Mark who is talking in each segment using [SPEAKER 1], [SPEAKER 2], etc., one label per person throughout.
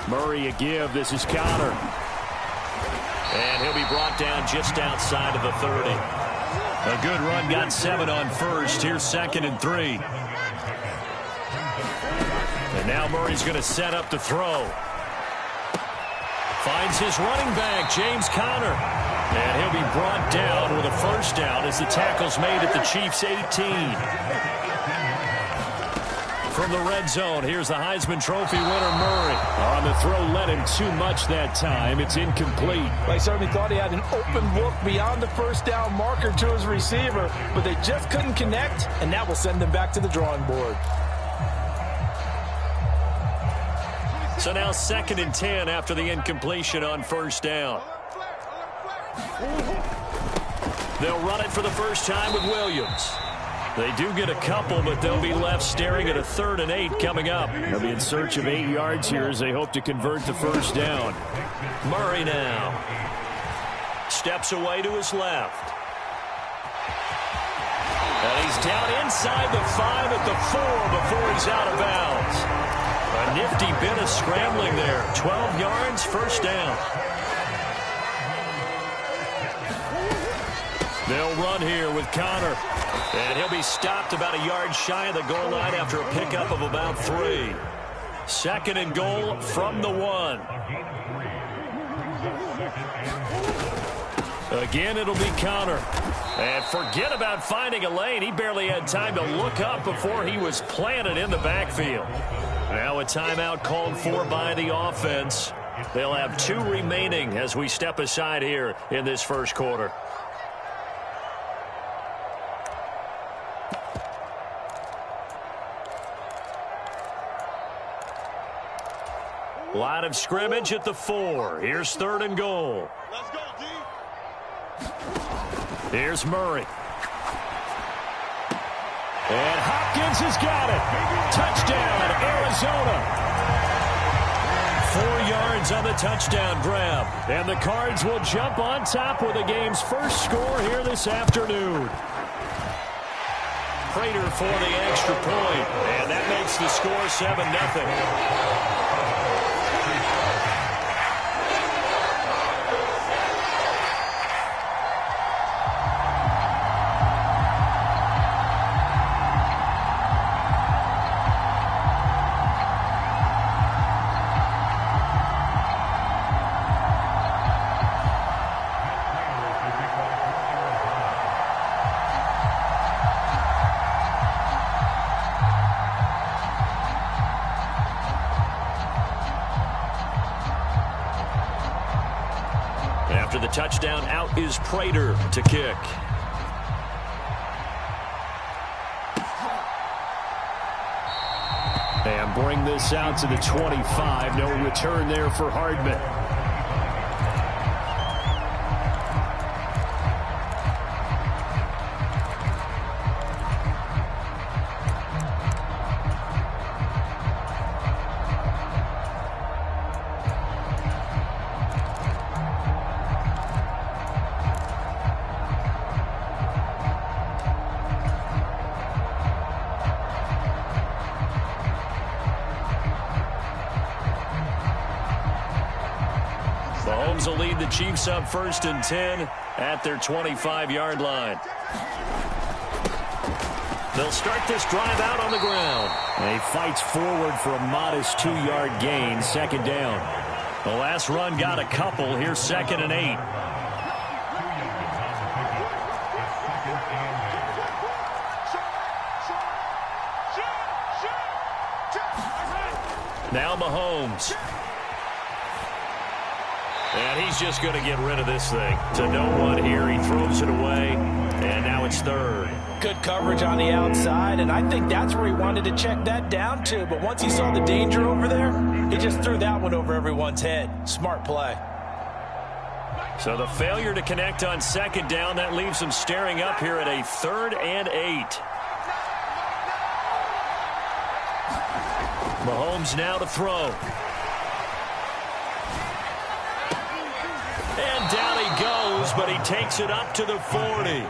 [SPEAKER 1] Murray a give. This is Connor. And he'll be brought down just outside of the 30. A good run, got 7 on first. Here's 2nd and 3. And now Murray's going to set up to throw. Finds his running back, James Conner. And he'll be brought down with a first down as the tackle's made at the Chiefs' 18. From the red zone, here's the Heisman Trophy winner, Murray. On the throw, led him too much that time. It's incomplete.
[SPEAKER 2] I certainly thought he had an open look beyond the first down marker to his receiver, but they just couldn't connect, and that will send them back to the drawing board.
[SPEAKER 1] So now 2nd and 10 after the incompletion on first down. They'll run it for the first time with Williams. They do get a couple, but they'll be left staring at a 3rd and 8 coming up. They'll be in search of 8 yards here as they hope to convert the first down. Murray now steps away to his left. And he's down inside the 5 at the 4 before he's out of bounds. A nifty bit of scrambling there. 12 yards, first down. They'll run here with Connor. And he'll be stopped about a yard shy of the goal line after a pickup of about 3. 2nd and goal from the 1. Again, it'll be Connor. And forget about finding a lane. He barely had time to look up before he was planted in the backfield. Now a timeout called for by the offense. They'll have 2 remaining as we step aside here in this first quarter. Line of scrimmage at the 4. Here's 3rd and goal.
[SPEAKER 3] Let's go, D.
[SPEAKER 1] Here's Murray. And Hopkins has got it. Touchdown, Arizona. 4 yards on the touchdown grab. And the Cards will jump on top with the game's first score here this afternoon. Prater for the extra point. And that makes the score 7-0. After the touchdown, out is Prater to kick. And bring this out to the 25. No return there for Hardman. Mahomes will lead the Chiefs up 1st and 10 at their 25-yard line. They'll start this drive out on the ground. And he fights forward for a modest 2-yard gain, 2nd down. The last run got a couple. Here's 2nd and 8. Now Mahomes. And he's just going to get rid of this thing. To no one here, he throws it away, and now it's 3rd.
[SPEAKER 2] Good coverage on the outside, and I think that's where he wanted to check that down to. But once he saw the danger over there, he just threw that one over everyone's head. Smart play.
[SPEAKER 1] So the failure to connect on 2nd down, that leaves him staring up here at a 3rd and 8. Mahomes now to throw. And down he goes, but he takes it up to the 40.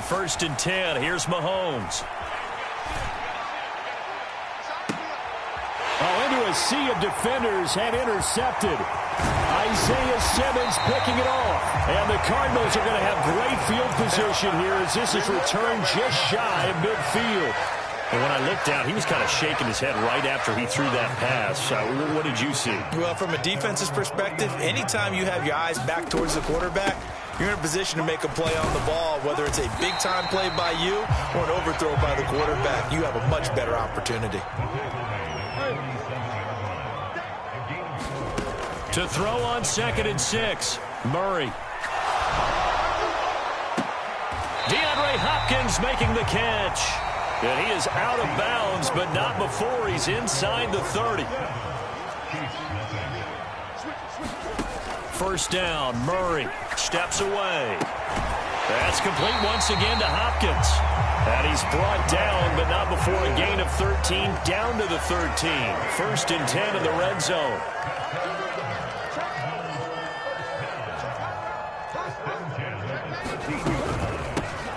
[SPEAKER 1] 1st and 10. Here's Mahomes.
[SPEAKER 3] Oh, into a sea of defenders and intercepted. Isaiah Simmons picking it off. And the Cardinals are going to have great field position here as this is returned just shy of midfield.
[SPEAKER 1] And when I looked down, he was kind of shaking his head right after he threw that pass. What did you see?
[SPEAKER 2] Well, from a defense's perspective, anytime you have your eyes back towards the quarterback, you're in a position to make a play on the ball, whether it's a big-time play by you or an overthrow by the quarterback. You have a much better opportunity.
[SPEAKER 1] To throw on 2nd and 6, Murray. DeAndre Hopkins making the catch. And he is out of bounds, but not before he's inside the 30. 1st down, Murray steps away. That's complete once again to Hopkins. And he's brought down, but not before a gain of 13, down to the 13. 1st and 10 in the red zone.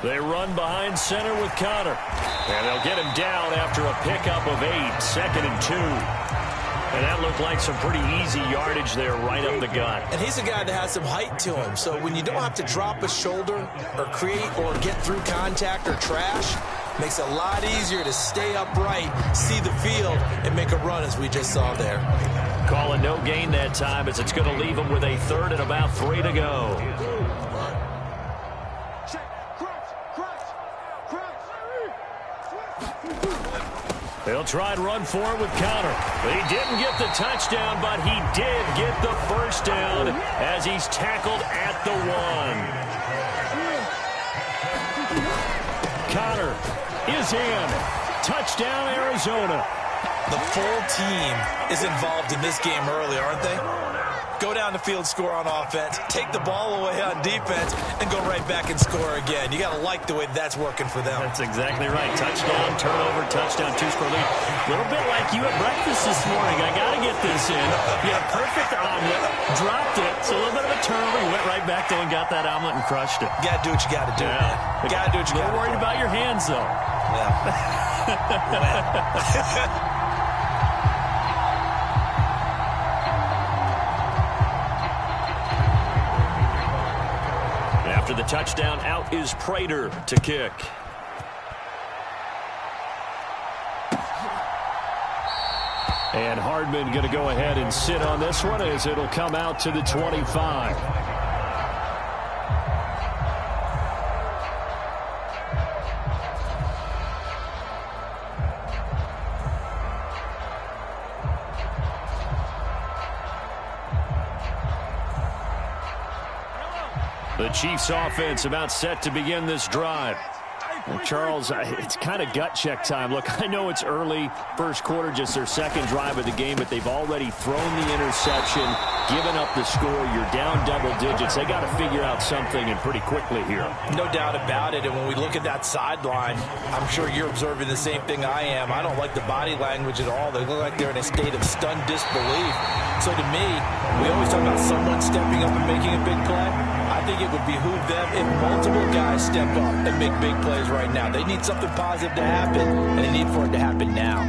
[SPEAKER 1] They run behind center with Connor. And they'll get him down after a pickup of 8, 2nd and 2. And that looked like some pretty easy yardage there right up the gut.
[SPEAKER 2] And he's a guy that has some height to him. So when you don't have to drop a shoulder or create or get through contact or trash, makes it a lot easier to stay upright, see the field, and make a run as we just saw there.
[SPEAKER 1] Calling no gain that time as it's going to leave him with a 3rd and about 3 to go. They'll try and run for it with Connor. He didn't get the touchdown, but he did get the 1st down as he's tackled at the 1. Connor is in. Touchdown, Arizona.
[SPEAKER 2] The full team is involved in this game early, aren't they? Go down the field, score on offense, take the ball away on defense, and go right back and score again. You got to like the way that's working for them.
[SPEAKER 1] That's exactly right. Touchdown, turnover, touchdown, 2-score lead. A little bit like you at breakfast this morning. I got to get this in. You had a perfect omelet, dropped it. It's a little bit of a turnover. You went right back there and got that omelet and crushed it.
[SPEAKER 2] You got to do what you got to do, man. You got to do what you got to do.
[SPEAKER 1] You're worried about your hands, though.
[SPEAKER 2] Yeah.
[SPEAKER 1] After the touchdown, out is Prater to kick. And Hardman going to go ahead and sit on this one as it'll come out to the 25. The Chiefs offense about set to begin this drive. Well, Charles, it's kind of gut check time. Look, I know it's early, first quarter, just their 2nd drive of the game, but they've already thrown the interception, given up the score. You're down double digits. They got to figure out something, and pretty quickly here.
[SPEAKER 2] No doubt about it. And when we look at that sideline, I'm sure you're observing the same thing I am. I don't like the body language at all. They look like they're in a state of stunned disbelief. So to me, we always talk about someone stepping up and making a big play. I think it would behoove them if multiple guys step up and make big plays right now. They need something positive to happen, and they need for it to happen now.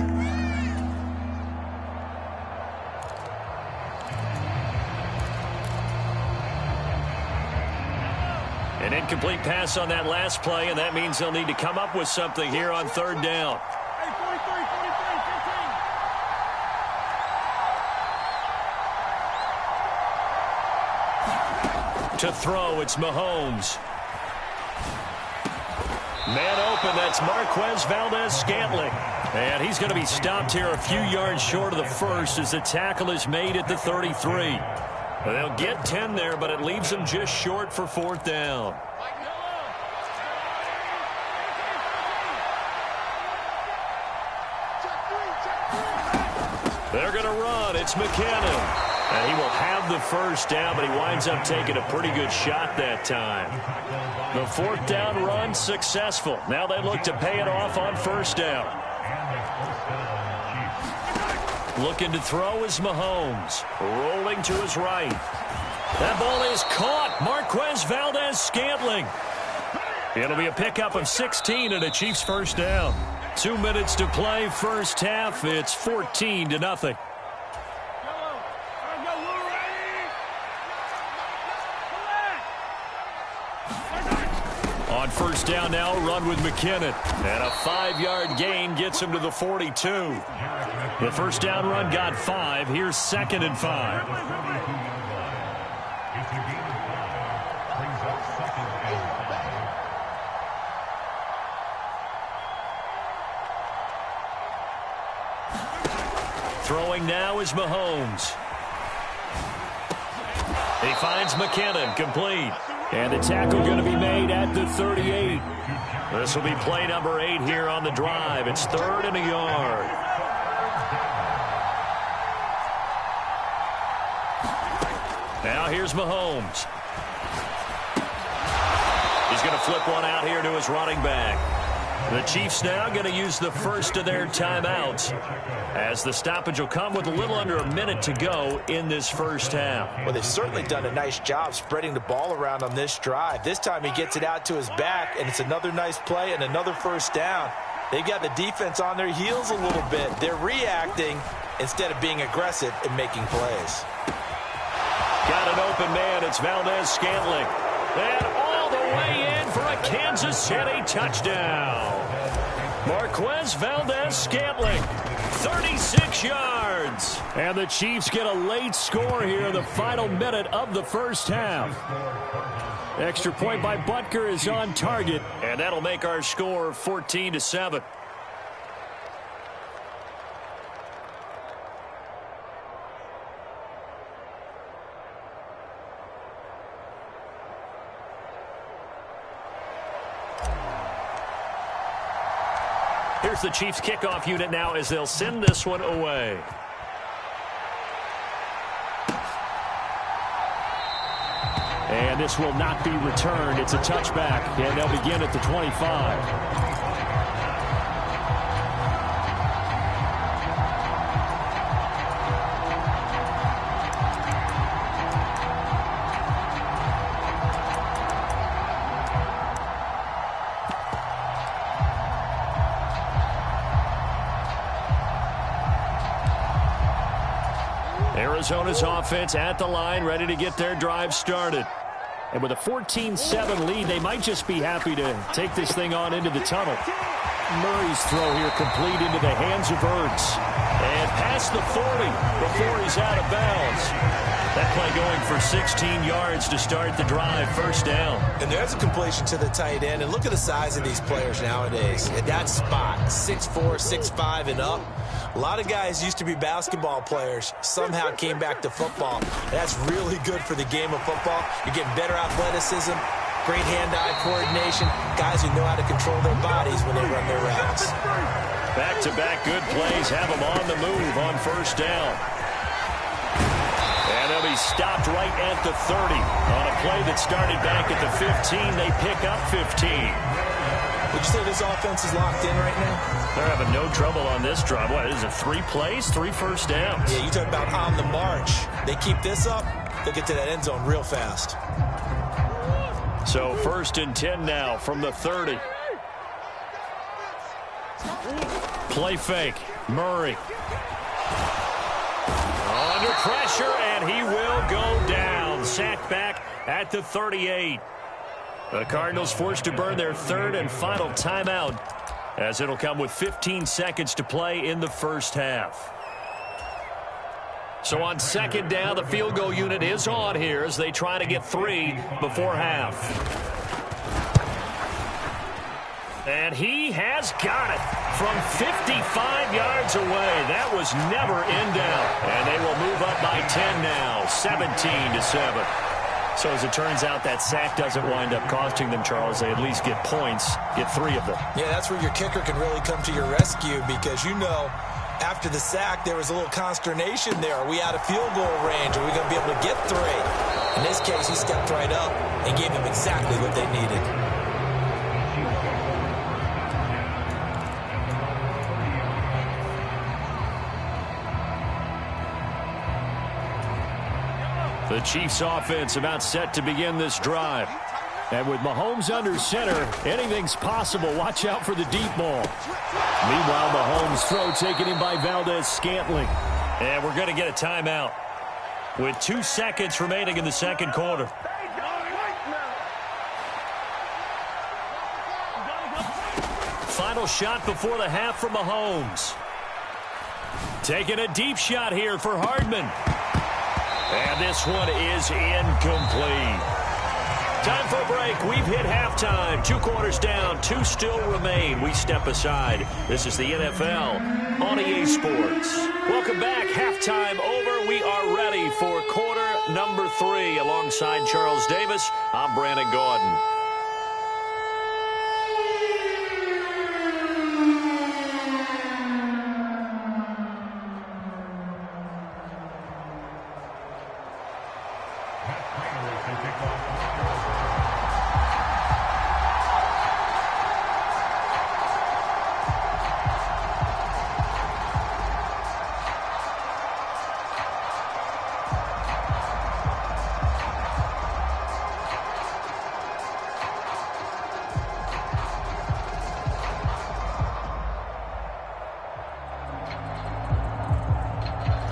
[SPEAKER 1] An incomplete pass on that last play, and that means they'll need to come up with something here on 3rd down. To throw, it's Mahomes. Man open, that's Marquez Valdes-Scantling. And he's going to be stopped here a few yards short of the 1st as the tackle is made at the 33. They'll get 10 there, but it leaves them just short for 4th down. They're going to run. It's McKinnon. And he will have the 1st down, but he winds up taking a pretty good shot that time. The 4th down run successful. Now they look to pay it off on 1st down. Looking to throw is Mahomes. Rolling to his right. That ball is caught. Marquez Valdes-Scantling. It'll be a pickup of 16 and a Chiefs first down. 2 minutes to play, first half. It's 14-0. On first down now, run with McKinnon. And a 5-yard gain gets him to the 42. The first down run got 5. Here's 2nd and 5. Throwing now is Mahomes. He finds McKinnon, complete. And the tackle going to be made at the 38. This will be play number 8 here on the drive. It's 3rd and a yard. Now here's Mahomes. He's going to flip one out here to his running back. The Chiefs now going to use the first of their timeouts, as the stoppage will come with a little under a minute to go in this first half.
[SPEAKER 2] Well, they've certainly done a nice job spreading the ball around on this drive. This time he gets it out to his back, and it's another nice play and another first down. They've got the defense on their heels a little bit. They're reacting instead of being aggressive and making plays.
[SPEAKER 1] Got an open man. It's Valdez-Scantling. And all the way in for a Kansas City touchdown. Marquez Valdez-Scantling, 36 yards. And the Chiefs get a late score here in the final minute of the first half. Extra point by Butker is on target, and that'll make our score 14-7. Here's the Chiefs kickoff unit now as they'll send this one away. And this will not be returned. It's a touchback, and they'll begin at the 25. Arizona's offense at the line, ready to get their drive started. And with a 14-7 lead, they might just be happy to take this thing on into the tunnel. Murray's throw here complete into the hands of Ertz. And past the 40 before he's out of bounds. That play going for 16 yards to start the drive, first down.
[SPEAKER 2] And there's a completion to the tight end. And look at the size of these players nowadays. At that spot, 6'4", 6'5", and up. A lot of guys used to be basketball players, somehow came back to football. That's really good for the game of football. You're getting better athleticism, great hand-eye coordination, guys who know how to control their bodies when they run their routes.
[SPEAKER 1] Back-to-back good plays have them on the move on first down. And they'll be stopped right at the 30. On a play that started back at the 15, they pick up 15.
[SPEAKER 2] Would you say this offense is locked in right now?
[SPEAKER 1] They're having no trouble on this drive. What is it, 3 plays, 3 first downs?
[SPEAKER 2] Yeah, you talk about on the march. They keep this up, they'll get to that end zone real fast.
[SPEAKER 1] So 1st and 10 now from the 30. Play fake. Murray. Under pressure, and he will go down. Sacked back at the 38. The Cardinals forced to burn their 3rd and final timeout, as it'll come with 15 seconds to play in the first half. So on 2nd down, the field goal unit is on here as they try to get 3 before half. And he has got it from 55 yards away. That was never in doubt. And they will move up by 10 now, 17-7. So as it turns out, that sack doesn't wind up costing them, Charles. They at least get points, get 3 of them. Yeah, that's where your kicker can really come to your rescue, because you know after the sack there was a little consternation there. Are we out of field goal range? Are we going to be able to get 3? In this case, he stepped right up and gave them exactly what they needed. The Chiefs offense about set to begin this drive.
[SPEAKER 3] And with Mahomes under center, anything's possible. Watch out for the deep ball. Meanwhile, Mahomes' throw taken in by Valdez-Scantling.
[SPEAKER 1] And we're going to get a timeout with 2 seconds remaining in the second quarter. Final shot before the half for Mahomes. Taking a deep shot here for Hardman. And this one is incomplete. Time for a break. We've hit halftime. 2 quarters down. 2 still remain. We step aside. This is the NFL on EA Sports. Welcome back. Halftime over. We are ready for quarter number 3. Alongside Charles Davis, I'm Brandon Gaudin.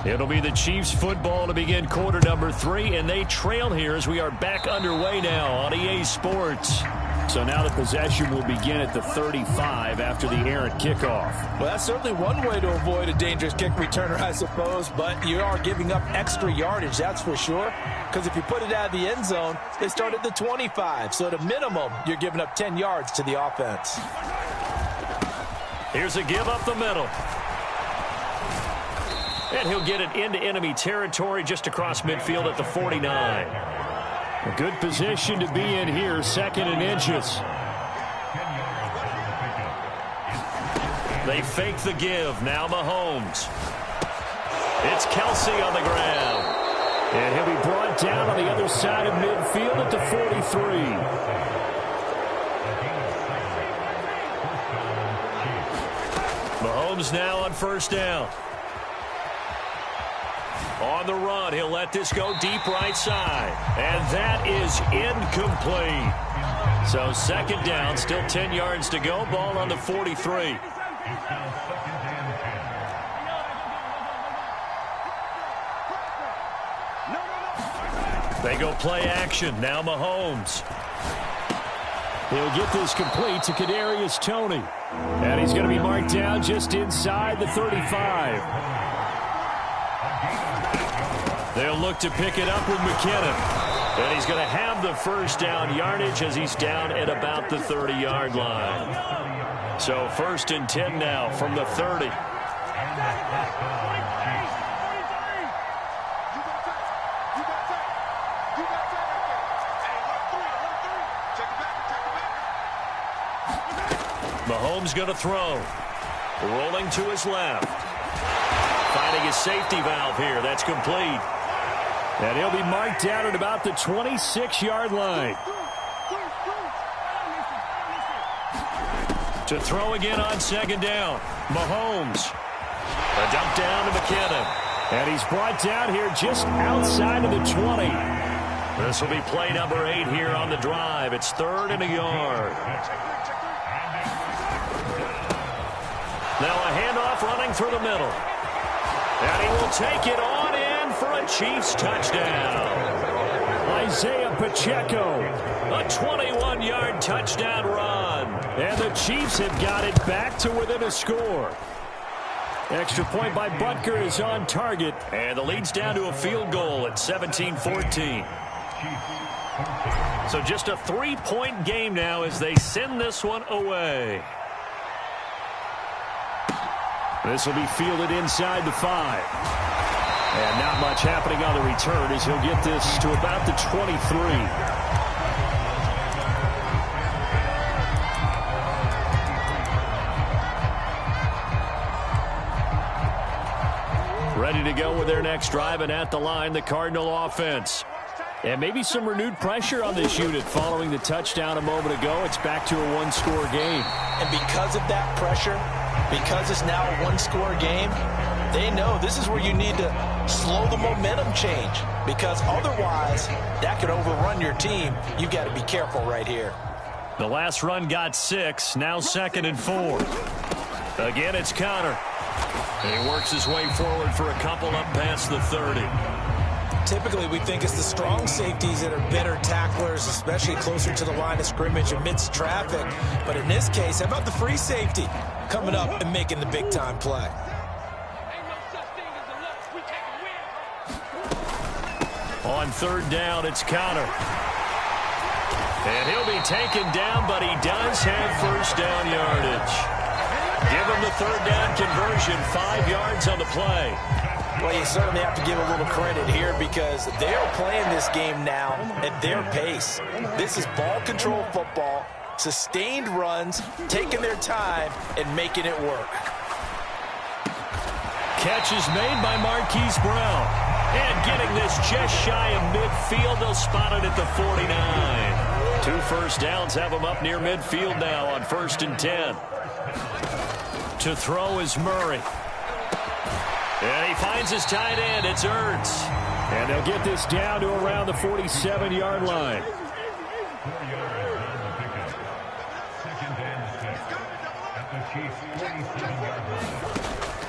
[SPEAKER 1] It'll be the Chiefs football to begin quarter number 3, and they trail here as we are back underway now on EA Sports.
[SPEAKER 3] So now the possession will begin at the 35 after the errant kickoff.
[SPEAKER 2] Well, that's certainly one way to avoid a dangerous kick returner, I suppose, but you are giving up extra yardage, that's for sure, because if you put it out of the end zone, they start at the 25, so at a minimum, you're giving up 10 yards to the offense.
[SPEAKER 1] Here's a give up the middle. And he'll get it into enemy territory just across midfield at the 49.
[SPEAKER 3] A good position to be in here, 2nd and inches.
[SPEAKER 1] They fake the give. Now Mahomes. It's Kelsey on the ground.
[SPEAKER 3] And he'll be brought down on the other side of midfield at the 43.
[SPEAKER 1] Mahomes now on first down. On the run, he'll let this go deep right side. And that is incomplete. So 2nd down, still 10 yards to go. Ball on the 43. They go play action. Now Mahomes.
[SPEAKER 3] He'll get this complete to Kadarius Toney. And he's going to be marked down just inside the 35.
[SPEAKER 1] They'll look to pick it up with McKinnon. And he's going to have the first down yardage as he's down at about the 30-yard line. So 1st and 10 now from the 30. Mahomes going to throw. Rolling to his left. Finding his safety valve here. That's complete.
[SPEAKER 3] And he'll be marked down at about the 26-yard line.
[SPEAKER 1] To throw again on 2nd down. Mahomes. A dump down to McKinnon.
[SPEAKER 3] And he's brought down here just outside of the 20.
[SPEAKER 1] This will be play number 8 here on the drive. It's 3rd and a yard. Now a handoff running through the middle. And he will take it on in for a Chiefs touchdown.
[SPEAKER 3] Isaiah Pacheco.
[SPEAKER 1] A 21-yard touchdown run.
[SPEAKER 3] And the Chiefs have got it back to within a score. Extra point by Butker is on target.
[SPEAKER 1] And the lead's down to a field goal at 17-14. So just a 3-point game now as they send this one away.
[SPEAKER 3] This will be fielded inside the 5. And not much happening on the return as he'll get this to about the 23.
[SPEAKER 1] Ready to go with their next drive, and at the line, the Cardinal offense.
[SPEAKER 3] And maybe some renewed pressure on this unit following the touchdown a moment ago. It's back to a one-score game.
[SPEAKER 2] And because of that pressure, because it's now a one-score game, They know this is where you need to slow the momentum change, because otherwise that could overrun your team. You've got to be careful right here.
[SPEAKER 1] The last run got 6, now 2nd and 4. Again, it's Conner. And he works his way forward for a couple up past the 30.
[SPEAKER 2] Typically, we think it's the strong safeties that are better tacklers, especially closer to the line of scrimmage amidst traffic. But in this case, how about the free safety coming up and making the big-time play?
[SPEAKER 1] On 3rd down, it's Conner. And he'll be taken down, but he does have first down yardage. Give him the 3rd down conversion, 5 yards on the play.
[SPEAKER 2] Well, you certainly have to give a little credit here because they're playing this game now at their pace. This is ball control football, sustained runs, taking their time, and making it work.
[SPEAKER 1] Catch is made by Marquise Brown. And getting this just shy of midfield, they'll spot it at the 49. 2 first downs have him up near midfield now on 1st and 10. To throw is Murray. And he finds his tight end. It's Ertz.
[SPEAKER 3] And they'll get this down to around the 47-yard line.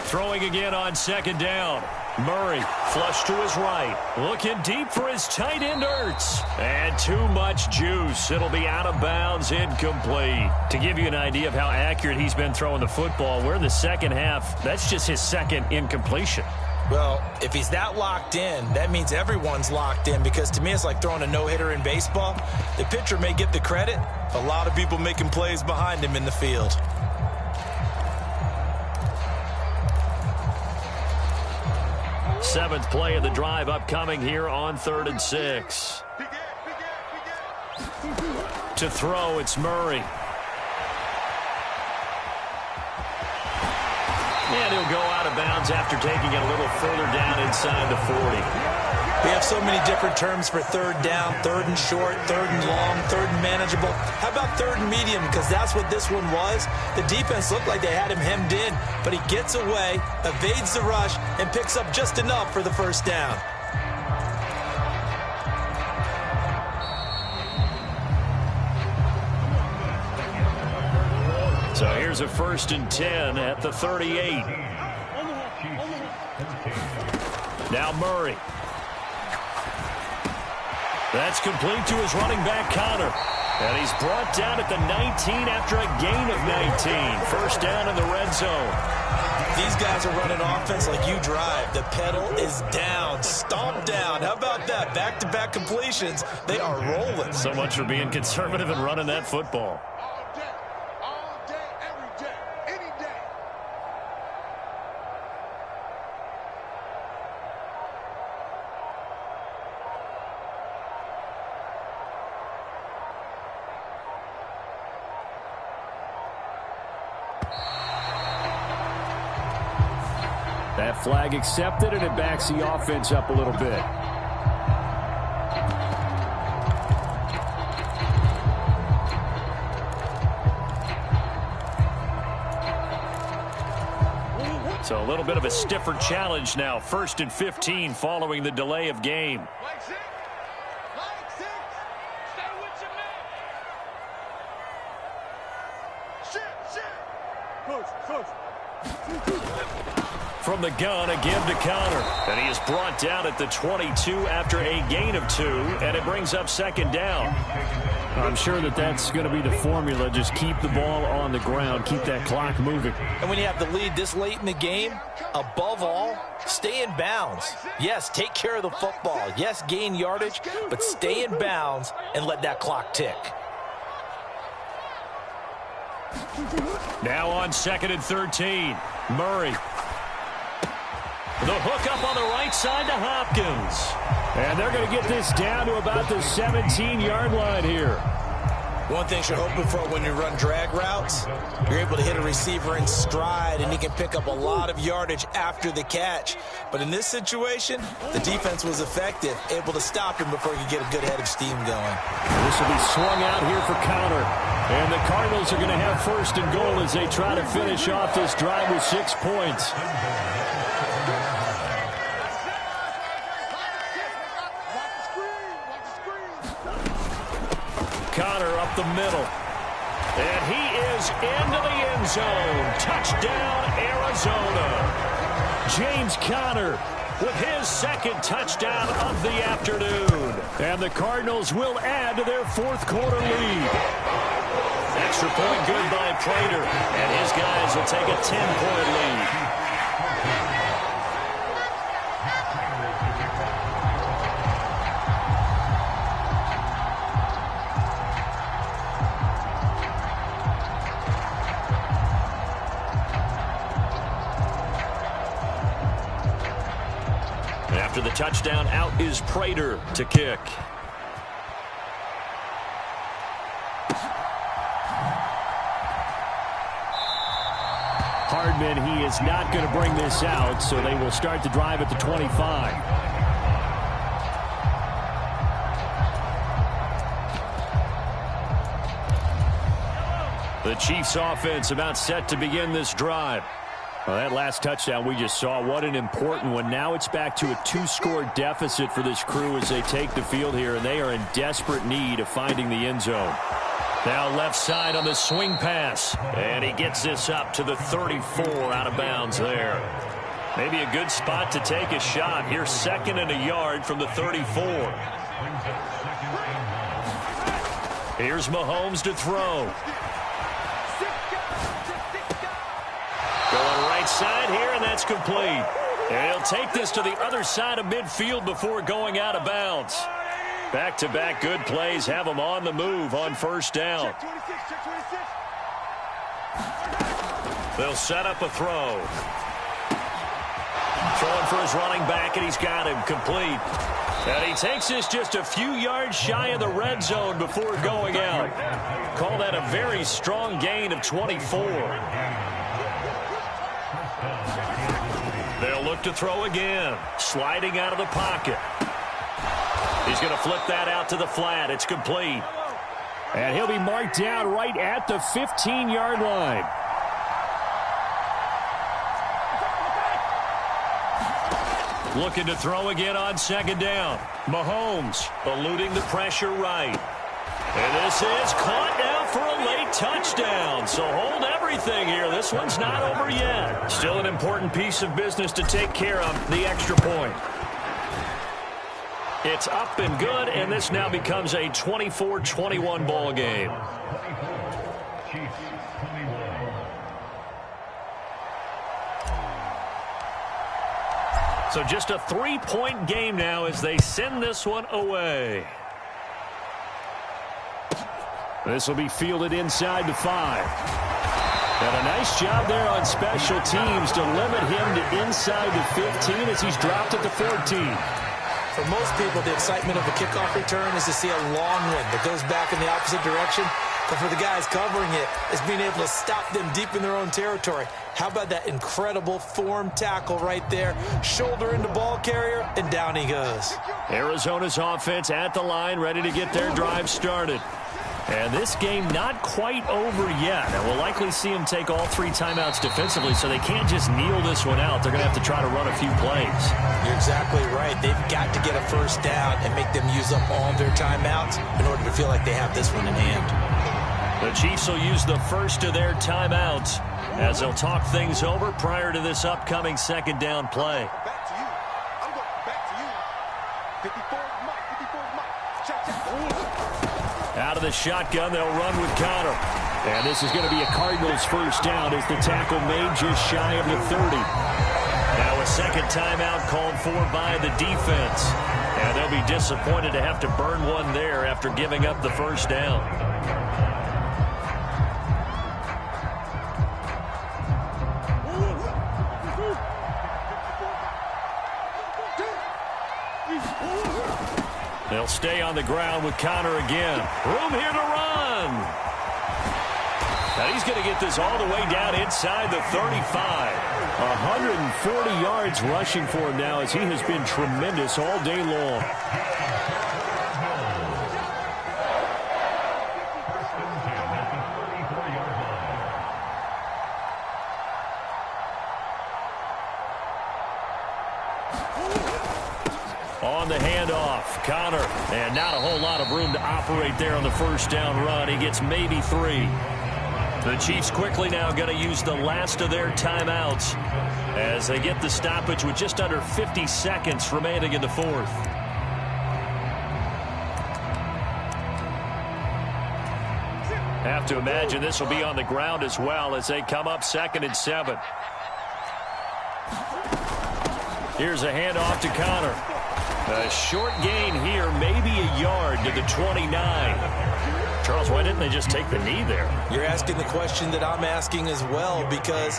[SPEAKER 1] Throwing again on 2nd down. Murray flush to his right. Looking deep for his tight end, Ertz. And too much juice. It'll be out of bounds, incomplete. To give you an idea of how accurate he's been throwing the football, we're in the second half. That's just his 2nd incompletion.
[SPEAKER 2] Well, if he's that locked in, that means everyone's locked in, because to me it's like throwing a no-hitter in baseball. The pitcher may get the credit. A lot of people making plays behind him in the field.
[SPEAKER 1] Seventh play of the drive upcoming here on 3rd and 6. To throw, it's Murray. And he'll go out of bounds after taking it a little further down inside the 40.
[SPEAKER 2] We have so many different terms for 3rd down, 3rd and short, 3rd and long, 3rd and manageable. How about 3rd and medium? Because that's what this one was. The defense looked like they had him hemmed in, but he gets away, evades the rush, and picks up just enough for the first down.
[SPEAKER 1] So here's a 1st and 10 at the 38. Now Murray. That's complete to his running back, Conner. And he's brought down at the 19 after a gain of 19. First down in the red zone.
[SPEAKER 2] These guys are running offense like you drive. The pedal is down, stomp down. How about that? Back-to-back completions. They are rolling.
[SPEAKER 1] So much for being conservative and running that football.
[SPEAKER 3] That flag accepted, and it backs the offense up a little bit.
[SPEAKER 1] So a little bit of a stiffer challenge now. 1st and 15 following the delay of game. From the gun, again to Conner. And he is brought down at the 22 after a gain of 2, and it brings up 2nd down.
[SPEAKER 3] I'm sure that that's going to be the formula. Just keep the ball on the ground. Keep that clock moving.
[SPEAKER 2] And when you have the lead this late in the game, above all, stay in bounds. Yes, take care of the football. Yes, gain yardage, but stay in bounds and let that clock tick.
[SPEAKER 1] Now on 2nd and 13, Murray. The hook up on the right side to Hopkins.
[SPEAKER 3] And they're going to get this down to about the 17-yard line here.
[SPEAKER 2] One thing you're hoping for when you run drag routes, you're able to hit a receiver in stride, and he can pick up a lot of yardage after the catch. But in this situation, the defense was effective, able to stop him before he could get a good head of steam going.
[SPEAKER 3] This will be swung out here for Conner. And the Cardinals are going to have 1st and goal as they try to finish off this drive with 6 points.
[SPEAKER 1] Conner up the middle. And he is into the end zone. Touchdown, Arizona. James Conner with his second touchdown of the afternoon. And the Cardinals will add to their fourth quarter lead. Extra point good by Prater. And his guys will take a 10-point lead. After the touchdown, out is Prater to kick. Hardman, he is not going to bring this out, so they will start the drive at the 25. The Chiefs offense about set to begin this drive. Well, that last touchdown we just saw, what an important one. Now it's back to a 2-score deficit for this crew as they take the field here, and they are in desperate need of finding the end zone. Now left side on the swing pass, and he gets this up to the 34 out of bounds there. Maybe a good spot to take a shot. Here's 2nd and a yard from the 34. Here's Mahomes to throw. Going right side here, and that's complete. And he'll take this to the other side of midfield before going out of bounds. Back-to-back good plays have him on the move on first down. They'll set up a throw. Throwing for his running back, and he's got him complete. And he takes this just a few yards shy of the red zone before going out. Call that a very strong gain of 24. They'll look to throw again. Sliding out of the pocket. He's going to flip that out to the flat. It's complete. And he'll be marked down right at the 15-yard line. Looking to throw again on second down. Mahomes eluding the pressure right. And this is caught now for a late touchdown. So hold everything here. This one's not over yet. Still an important piece of business to take care of, the extra point. It's up and good, and this now becomes a 24-21 ball game. So just a 3-point game now as they send this one away. This will be fielded inside the 5. And a nice job there on special teams to limit him to inside the 15 as he's dropped at the 14.
[SPEAKER 2] For most people, the excitement of a kickoff return is to see a long one that goes back in the opposite direction. But for the guys covering it, is being able to stop them deep in their own territory. How about that incredible form tackle right there? Shoulder into ball carrier, and down he goes.
[SPEAKER 1] Arizona's offense at the line, ready to get their drive started. And this game not quite over yet. And we'll likely see them take all 3 timeouts defensively, so they can't just kneel this one out. They're going to have to try to run a few plays.
[SPEAKER 2] You're exactly right. They've got to get a first down and make them use up all their timeouts in order to feel like they have this one in hand.
[SPEAKER 1] The Chiefs will use the first of their timeouts as they'll talk things over prior to this upcoming second down play.
[SPEAKER 4] Back to you. I'm going back to you. 54 Mike.
[SPEAKER 1] Out of the shotgun, they'll run with Conner. And this is going to be a Cardinals first down as the tackle made just shy of the 30. Now a second timeout called for by the defense. And they'll be disappointed to have to burn one there after giving up the first down. They'll stay on the ground with Conner again. Room here to run. Now he's going to get this all the way down inside the 35. 140 yards rushing for him now as he has been tremendous all day long. On the handoff, Connor. And not a whole lot of room to operate there on the first down run. He gets maybe 3. The Chiefs quickly now going to use the last of their timeouts as they get the stoppage with just under 50 seconds remaining in the fourth. Have to imagine this will be on the ground as well as they come up 2nd and 7. Here's a handoff to Connor. A short gain here, maybe a yard to the 29. Charles, why didn't they just take the knee there?
[SPEAKER 2] You're asking the question that I'm asking as well, because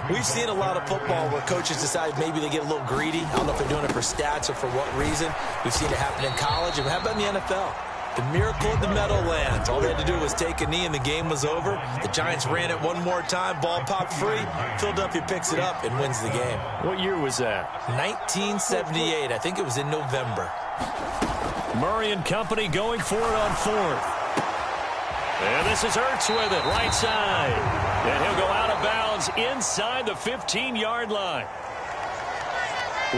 [SPEAKER 2] we've seen a lot of football where coaches decide maybe they get a little greedy. I don't know if they're doing it for stats or for what reason. We've seen it happen in college. And how about in the NFL? The miracle of the Meadowlands. All they had to do was take a knee and the game was over. The Giants ran it one more time. Ball popped free. Philadelphia picks it up and wins the game.
[SPEAKER 1] What year was that?
[SPEAKER 2] 1978. I think it was in November.
[SPEAKER 1] Murray and company going for it on 4th. And this is Ertz with it, right side. And he'll go out of bounds inside the 15-yard line.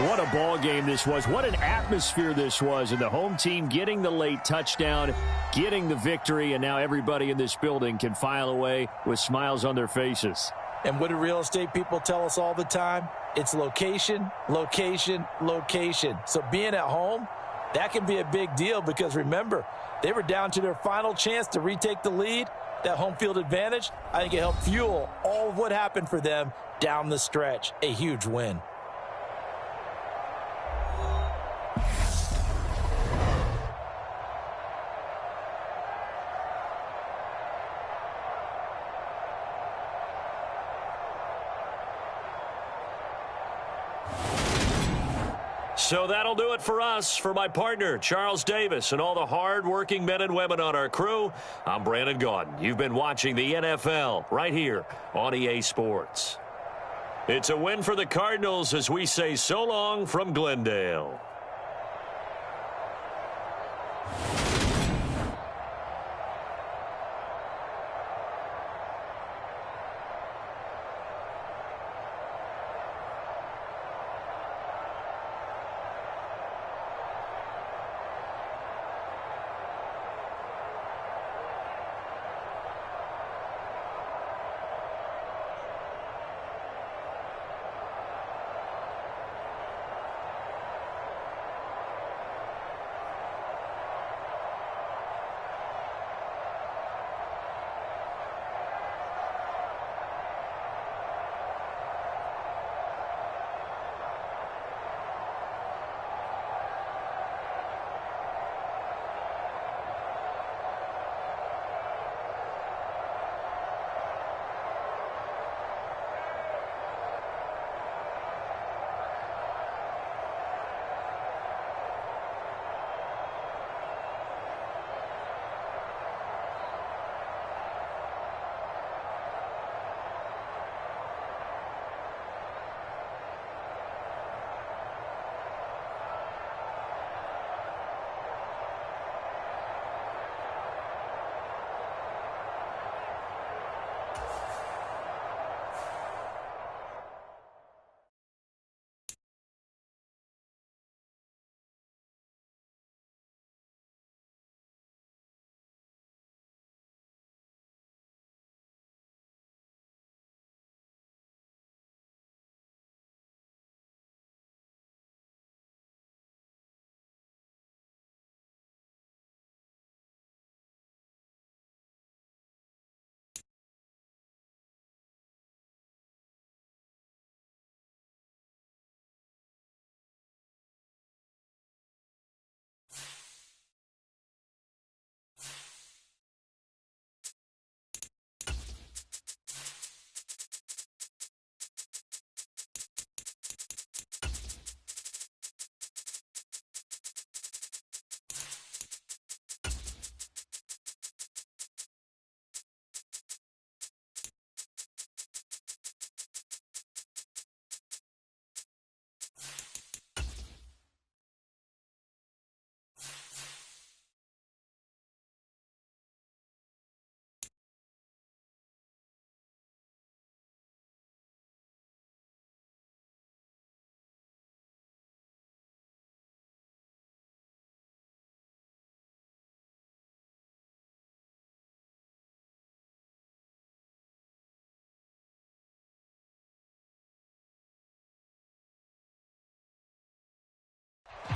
[SPEAKER 1] What a ball game this was. What an atmosphere this was. And the home team getting the late touchdown, getting the victory, and now everybody in this building can file away with smiles on their faces.
[SPEAKER 2] And what do real estate people tell us all the time? It's location, location, location. So being at home, that can be a big deal because, remember, they were down to their final chance to retake the lead. That home field advantage, I think it helped fuel all of what happened for them down the stretch. A huge win.
[SPEAKER 1] So that'll do it for us. For my partner, Charles Davis, and all the hard-working men and women on our crew, I'm Brandon Gaudin. You've been watching the NFL right here on EA Sports. It's a win for the Cardinals as we say so long from Glendale.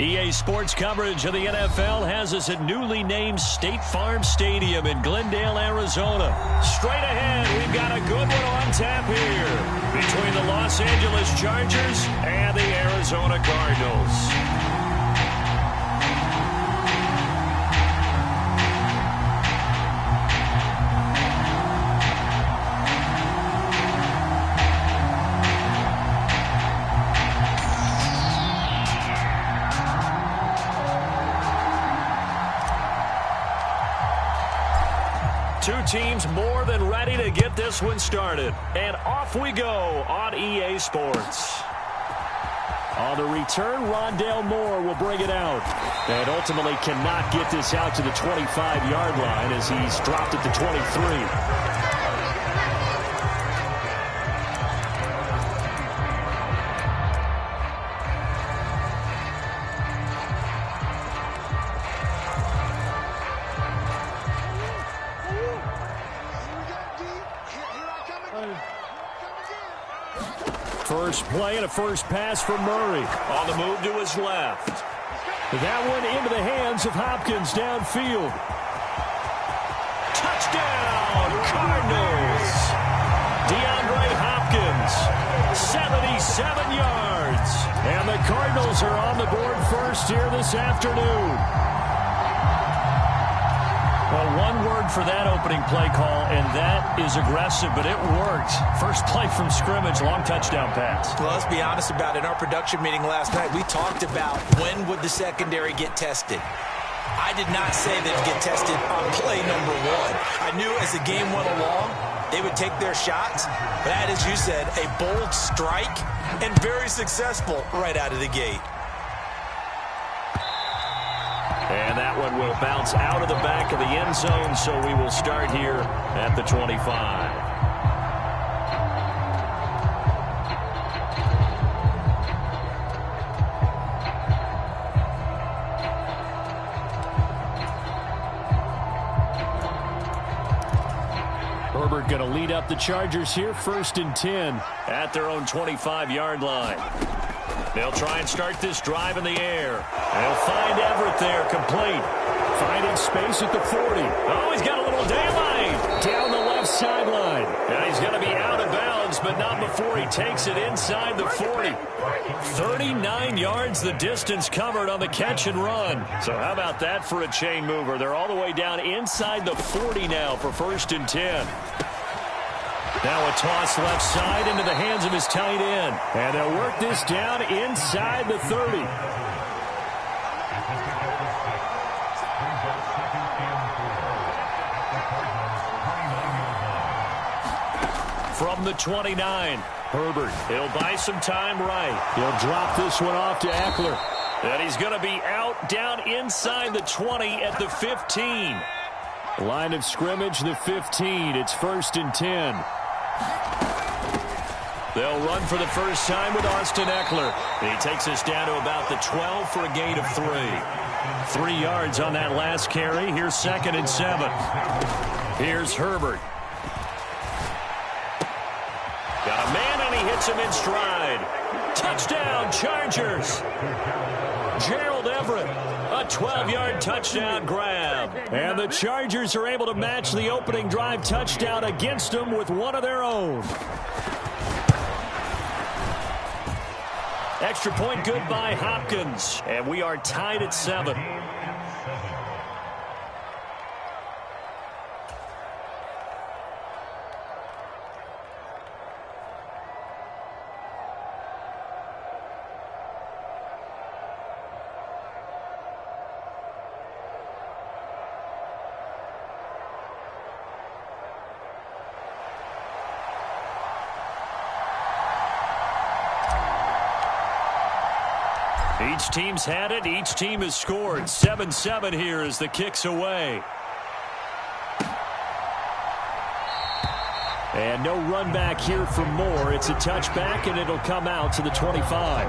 [SPEAKER 1] EA Sports coverage of the NFL has us at newly named State Farm Stadium in Glendale, Arizona. Straight ahead, we've got a good one on tap here between the Los Angeles Chargers and the Arizona Cardinals. Two teams more than ready to get this one started. And off we go on EA Sports. On the return, Rondale Moore will bring it out. And ultimately cannot get this out to the 25-yard line as he's dropped at the 23. First play and a first pass from Murray. On the move to his left. That one into the hands of Hopkins downfield. Touchdown, Cardinals. DeAndre Hopkins, 77 yards. And the Cardinals are on the board first here this afternoon. Well, one word for that opening play call, and that is aggressive, but it worked. First play from scrimmage, long touchdown pass.
[SPEAKER 2] Well, let's be honest about it. In our production meeting last night, we talked about when would the secondary get tested. I did not say they'd get tested on play number one. I knew as the game went along, they would take their shots. But that, as you said, a bold strike and very successful right out of the gate.
[SPEAKER 1] And that one will bounce out of the back of the end zone, so we will start here at the 25. Herbert going to lead up the Chargers here, 1st and 10 at their own 25-yard line. They'll try and start this drive in the air. They'll find Everett there, complete. Finding space at the 40. Oh, he's got a little daylight down the left sideline. And he's going to be out of bounds, but not before he takes it inside the 40. 39 yards the distance covered on the catch and run. So how about that for a chain mover? They're all the way down inside the 40 now for 1st and 10. Now a toss left side into the hands of his tight end. And they'll work this down inside the 30. From the 29, Herbert. He'll buy some time right. He'll drop this one off to Eckler. And he's going to be out down inside the 20 at the 15. Line of scrimmage, the 15. It's 1st and 10. They'll run for the first time with Austin Eckler. He takes us down to about the 12 for a gain of 3. 3 yards on that last carry. Here's 2nd and 7. Here's Herbert. Got a man, and he hits him in stride. Touchdown, Chargers. Gerald Everett, a 12-yard touchdown grab. And the Chargers are able to match the opening drive touchdown against them with one of their own. Extra point good by Hopkins. And we are tied at 7. Each team's had it. Each team has scored. 7-7 here as the kick's away. And no run back here for Moore. It's a touchback, and it'll come out to the 25.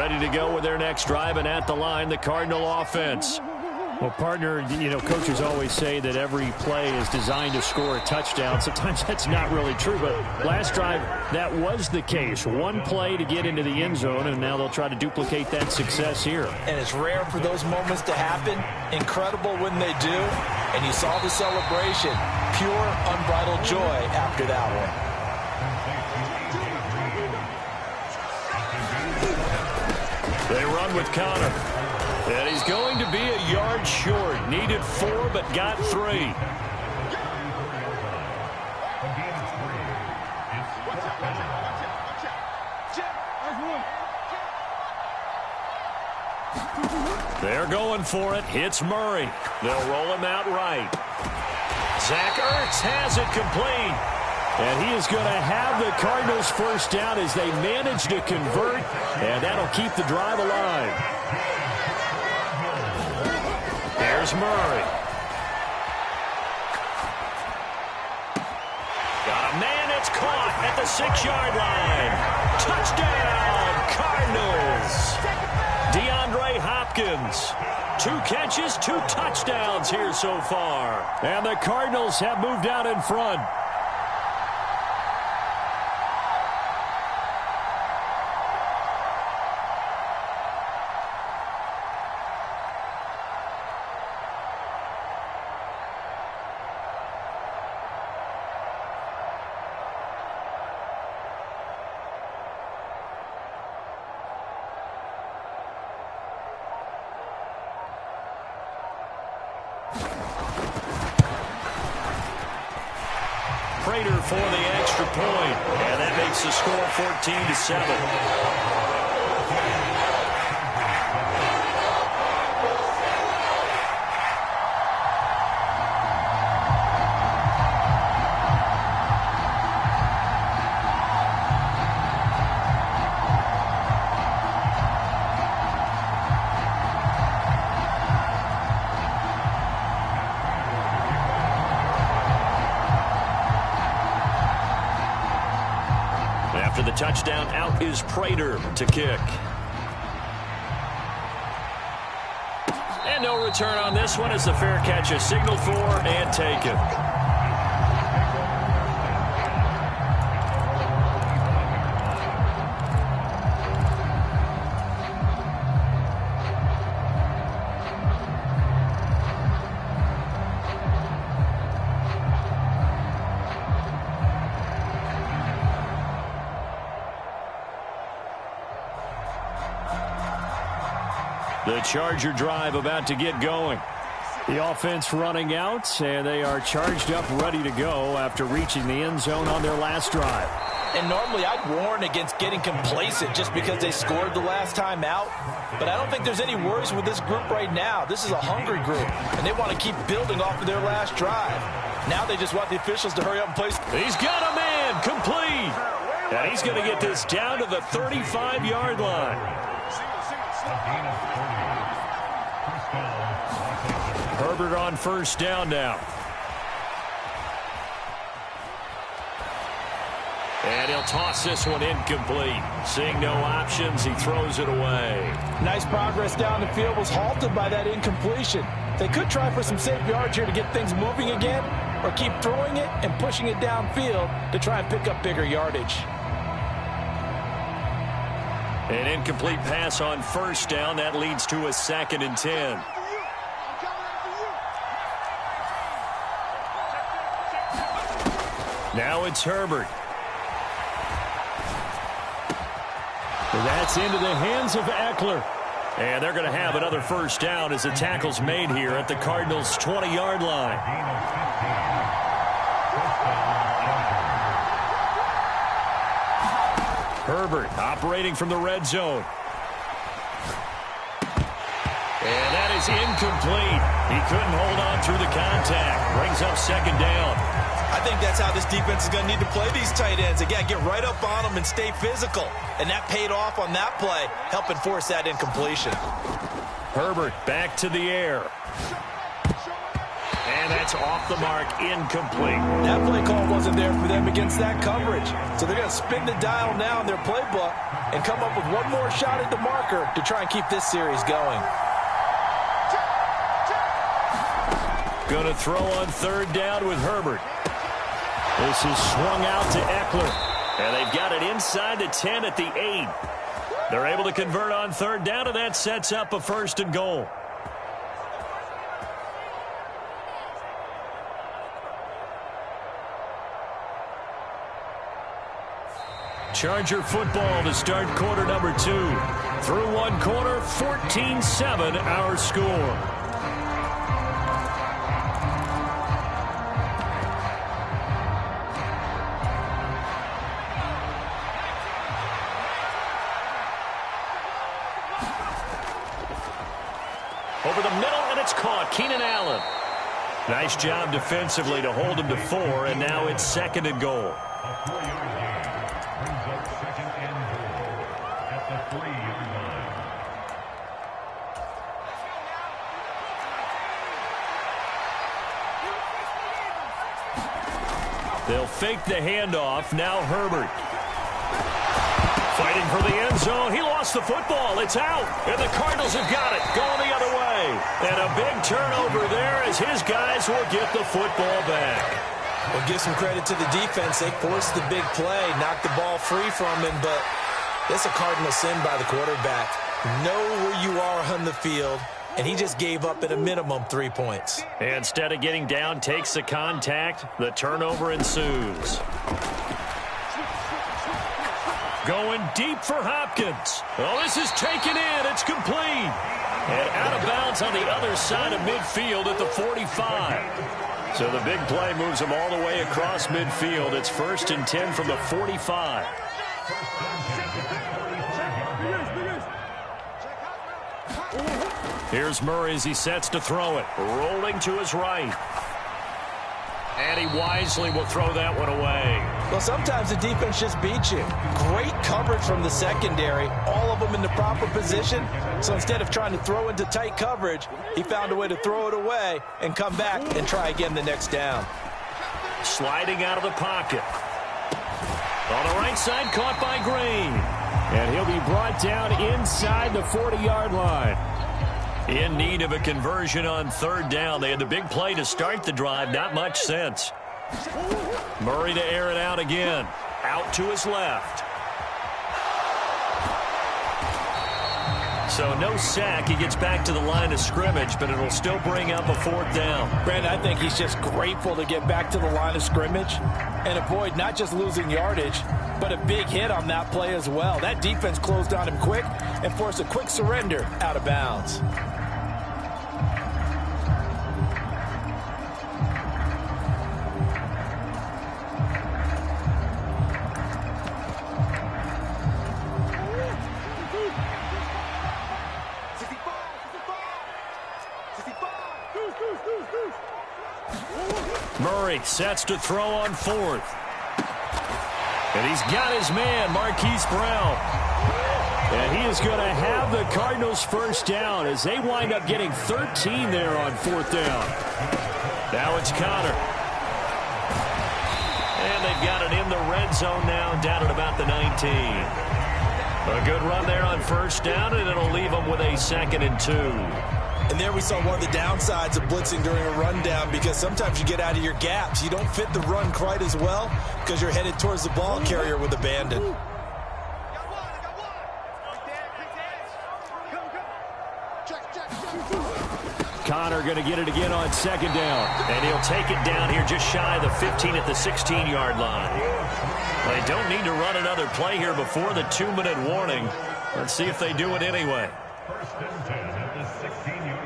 [SPEAKER 1] Ready to go with their next drive, and at the line, the Cardinal offense.
[SPEAKER 3] Well, partner, coaches always say that every play is designed to score a touchdown. Sometimes that's not really true, but last drive, that was the case. One play to get into the end zone, and now they'll try to duplicate that success here.
[SPEAKER 2] And it's rare for those moments to happen. Incredible when they do. And you saw the celebration. Pure, unbridled joy after that
[SPEAKER 1] one. They run with Connor. And he's going to be a yard short. Needed 4, but got 3. They're going for it. Hits Murray. They'll roll him out right. Zach Ertz has it complete.
[SPEAKER 3] And he is going to have the Cardinals first down as they manage to convert. And that'll keep the drive alive.
[SPEAKER 1] Here's Murray. Got a man. It's caught at the 6-yard line. Touchdown, Cardinals. DeAndre Hopkins. 2 catches, 2 touchdowns here so far.
[SPEAKER 3] And the Cardinals have moved out in front.
[SPEAKER 1] Prater for the extra point, and that makes the score 14-7. After the touchdown, out is Prater to kick. And no return on this one as the fair catch is signaled for and taken. The Charger drive about to get going.
[SPEAKER 3] The offense running out, and they are charged up, ready to go after reaching the end zone on their last drive.
[SPEAKER 2] And normally I'd warn against getting complacent just because they scored the last time out. But I don't think there's any worries with this group right now. This is a hungry group, and they want to keep building off of their last drive. Now they just want the officials to hurry up and place.
[SPEAKER 1] He's got a man complete. And he's going to get this down to the 35-yard line. Herbert on first down now. And he'll toss this one incomplete. Seeing no options, he throws it away.
[SPEAKER 2] Nice progress down the field was halted by that incompletion. They could try for some safe yards here to get things moving again, or keep throwing it and pushing it downfield to try and pick up bigger yardage.
[SPEAKER 1] An incomplete pass on first down. That leads to a 2nd and 10. Now it's Herbert.
[SPEAKER 3] That's into the hands of Eckler.
[SPEAKER 1] And they're going to have another first down as the tackle's made here at the Cardinals' 20-yard line. Herbert operating from the red zone. And that is incomplete. He couldn't hold on through the contact. Brings up 2nd down.
[SPEAKER 2] I think that's how this defense is going to need to play these tight ends. Again, get right up on them and stay physical. And that paid off on that play, helping force that incompletion.
[SPEAKER 1] Herbert back to the air. And that's off the mark, incomplete.
[SPEAKER 2] That play call wasn't there for them against that coverage. So they're going to spin the dial now in their playbook and come up with one more shot at the marker to try and keep this series going.
[SPEAKER 3] Going to throw on third down with Herbert. This is swung out to Eckler.
[SPEAKER 1] And they've got it inside the 10 at the 8. They're able to convert on third down, and that sets up a 1st and goal. Charger football to start quarter number 2. Through one quarter, 14-7 our score. Over the middle, and it's caught. Keenan Allen. Nice job defensively to hold him to 4, and now it's 2nd and goal. They'll fake the handoff. Now Herbert. Fighting for the end zone. He lost the football. It's out. And the Cardinals have got it. Going the other way. And a big turnover there as his guys will get the football back.
[SPEAKER 2] Well, give some credit to the defense. They forced the big play, knocked the ball free from him, but that's a cardinal sin by the quarterback. Know where you are on the field, and he just gave up at a minimum 3 points.
[SPEAKER 1] Instead of getting down, takes the contact. The turnover ensues. Going deep for Hopkins. Oh, this is taken in. It's complete. And out of bounds on the other side of midfield at the 45. So the big play moves him all the way across midfield. It's 1st and 10 from the 45. Here's Murray as he sets to throw it. Rolling to his right. And he wisely will throw that one away.
[SPEAKER 2] Well, sometimes the defense just beats you. Great coverage from the secondary. All of them in the proper position. So instead of trying to throw into tight coverage, he found a way to throw it away and come back and try again the next down.
[SPEAKER 1] Sliding out of the pocket. On the right side, caught by Green.
[SPEAKER 3] And he'll be brought down inside the 40-yard line.
[SPEAKER 1] In need of a conversion on third down. They had the big play to start the drive. Not much sense. Murray to air it out again. Out to his left. So no sack. He gets back to the line of scrimmage, but it'll still bring up a 4th down.
[SPEAKER 2] Brandon, I think he's just grateful to get back to the line of scrimmage and avoid not just losing yardage, but a big hit on that play as well. That defense closed on him quick and forced a quick surrender out of bounds.
[SPEAKER 1] Murray sets to throw on 4th. And he's got his man, Marquise Brown.
[SPEAKER 3] And he is going to have the Cardinals 1st down as they wind up getting 13 there on 4th down.
[SPEAKER 1] Now it's Connor. And they've got it in the red zone now, down at about the 19. A good run there on 1st down, and it'll leave them with a 2nd and 2.
[SPEAKER 2] And there we saw one of the downsides of blitzing during a rundown, because sometimes you get out of your gaps. You don't fit the run quite as well because you're headed towards the ball carrier with abandon.
[SPEAKER 3] Connor going to get it again on 2nd down.
[SPEAKER 1] And he'll take it down here just shy of the 15 at the 16-yard line. They don't need to run another play here before the 2-minute warning. Let's see if they do it anyway.
[SPEAKER 4] 1st and 10 at the 16-yard line.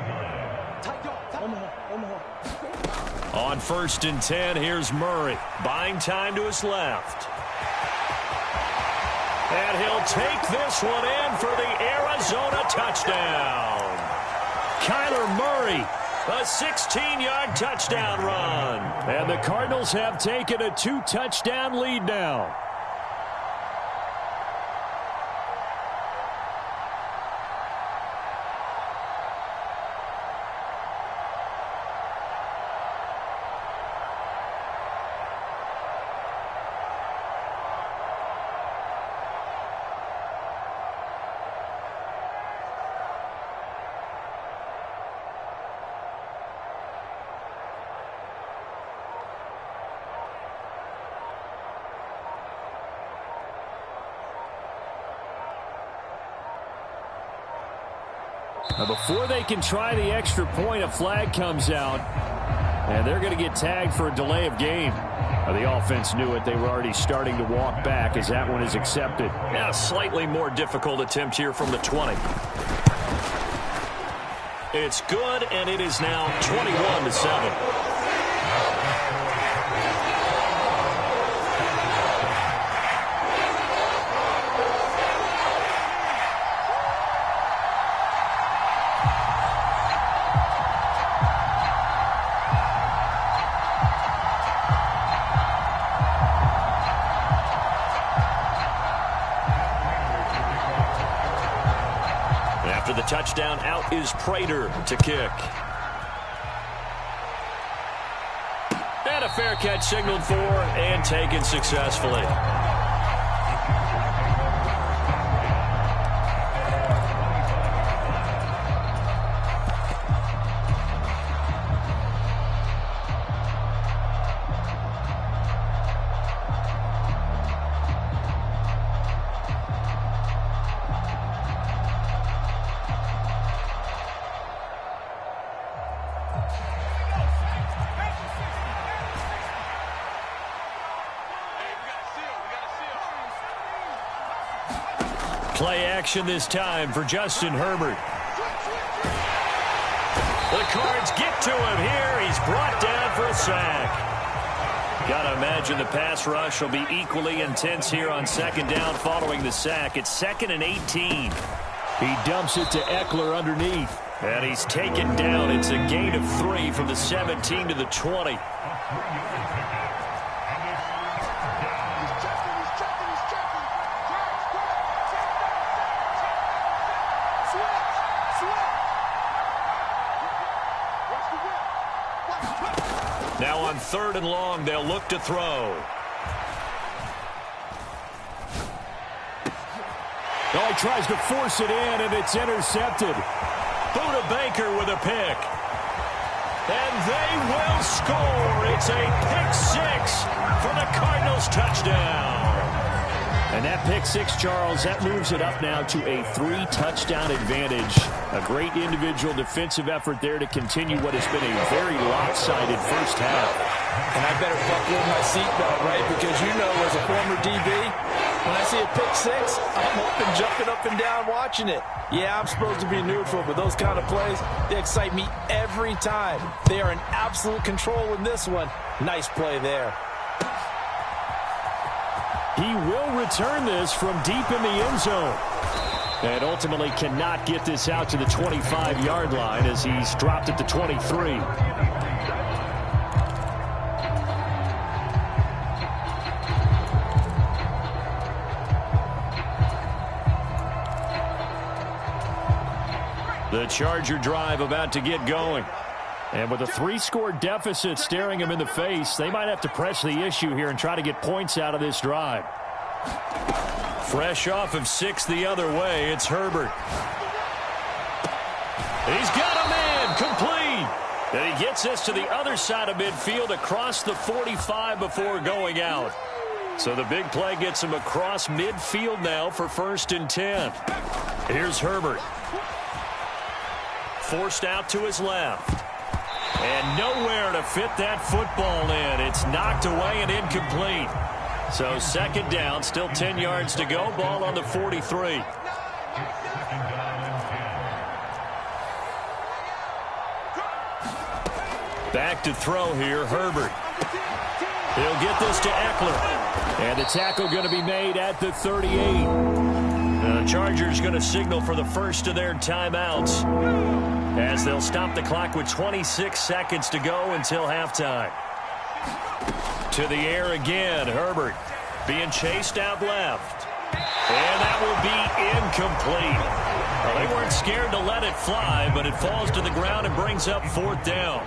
[SPEAKER 1] On 1st and 10, here's Murray. Buying time to his left. And he'll take this one in for the Arizona touchdown. Kyler Murray, a 16-yard touchdown run.
[SPEAKER 3] And the Cardinals have taken a 2-touchdown lead now. Now before they can try the extra point, a flag comes out, and they're going to get tagged for a delay of game. The offense knew it. They were already starting to walk back as that one is accepted.
[SPEAKER 1] Yeah, slightly more difficult attempt here from the 20. It's good, and it is now 21-7. After the touchdown, out is Prater to kick. And a fair catch signaled for and taken successfully. Play action this time for Justin Herbert. The Cards get to him here. He's brought down for a sack. Got to imagine the pass rush will be equally intense here on second down following the sack. It's 2nd and 18.
[SPEAKER 3] He dumps it to Eckler underneath.
[SPEAKER 1] And he's taken down. It's a gain of 3 from the 17 to the 20. Now on 3rd and long, they'll look to throw.
[SPEAKER 3] Oh, he tries to force it in, and it's intercepted.
[SPEAKER 1] Buda Baker with a pick. And they will score. It's a pick 6 for the Cardinals touchdown.
[SPEAKER 3] And that pick 6, Charles, that moves it up now to a 3-touchdown advantage. A great individual defensive effort there to continue what has been a very lopsided first half.
[SPEAKER 2] And I better buckle in my seatbelt, right? Because you know, as a former DB, when I see a pick 6, I'm up and jumping up and down watching it. Yeah, I'm supposed to be neutral, but those kind of plays, they excite me every time. They are in absolute control in this one. Nice play there.
[SPEAKER 3] He will return this from deep in the end zone. And ultimately cannot get this out to the 25-yard line as he's dropped at the 23. The Charger drive about to get going. And with a 3-score deficit staring him in the face, they might have to press the issue here and try to get points out of this drive.
[SPEAKER 1] Fresh off of 6 the other way, it's Herbert. He's got a man, complete. And he gets this to the other side of midfield across the 45 before going out. So the big play gets him across midfield now for 1st and 10. Here's Herbert. Forced out to his left. And nowhere to fit that football in. It's knocked away and incomplete. So 2nd down, still 10 yards to go. Ball on the 43. Back to throw here, Herbert. He'll get this to Eckler.
[SPEAKER 3] And the tackle going to be made at the 38.
[SPEAKER 1] The Chargers going to signal for the first of their timeouts as they'll stop the clock with 26 seconds to go until halftime. To the air again, Herbert being chased out left. And that will be incomplete. Well, they weren't scared to let it fly, but it falls to the ground and brings up 4th down.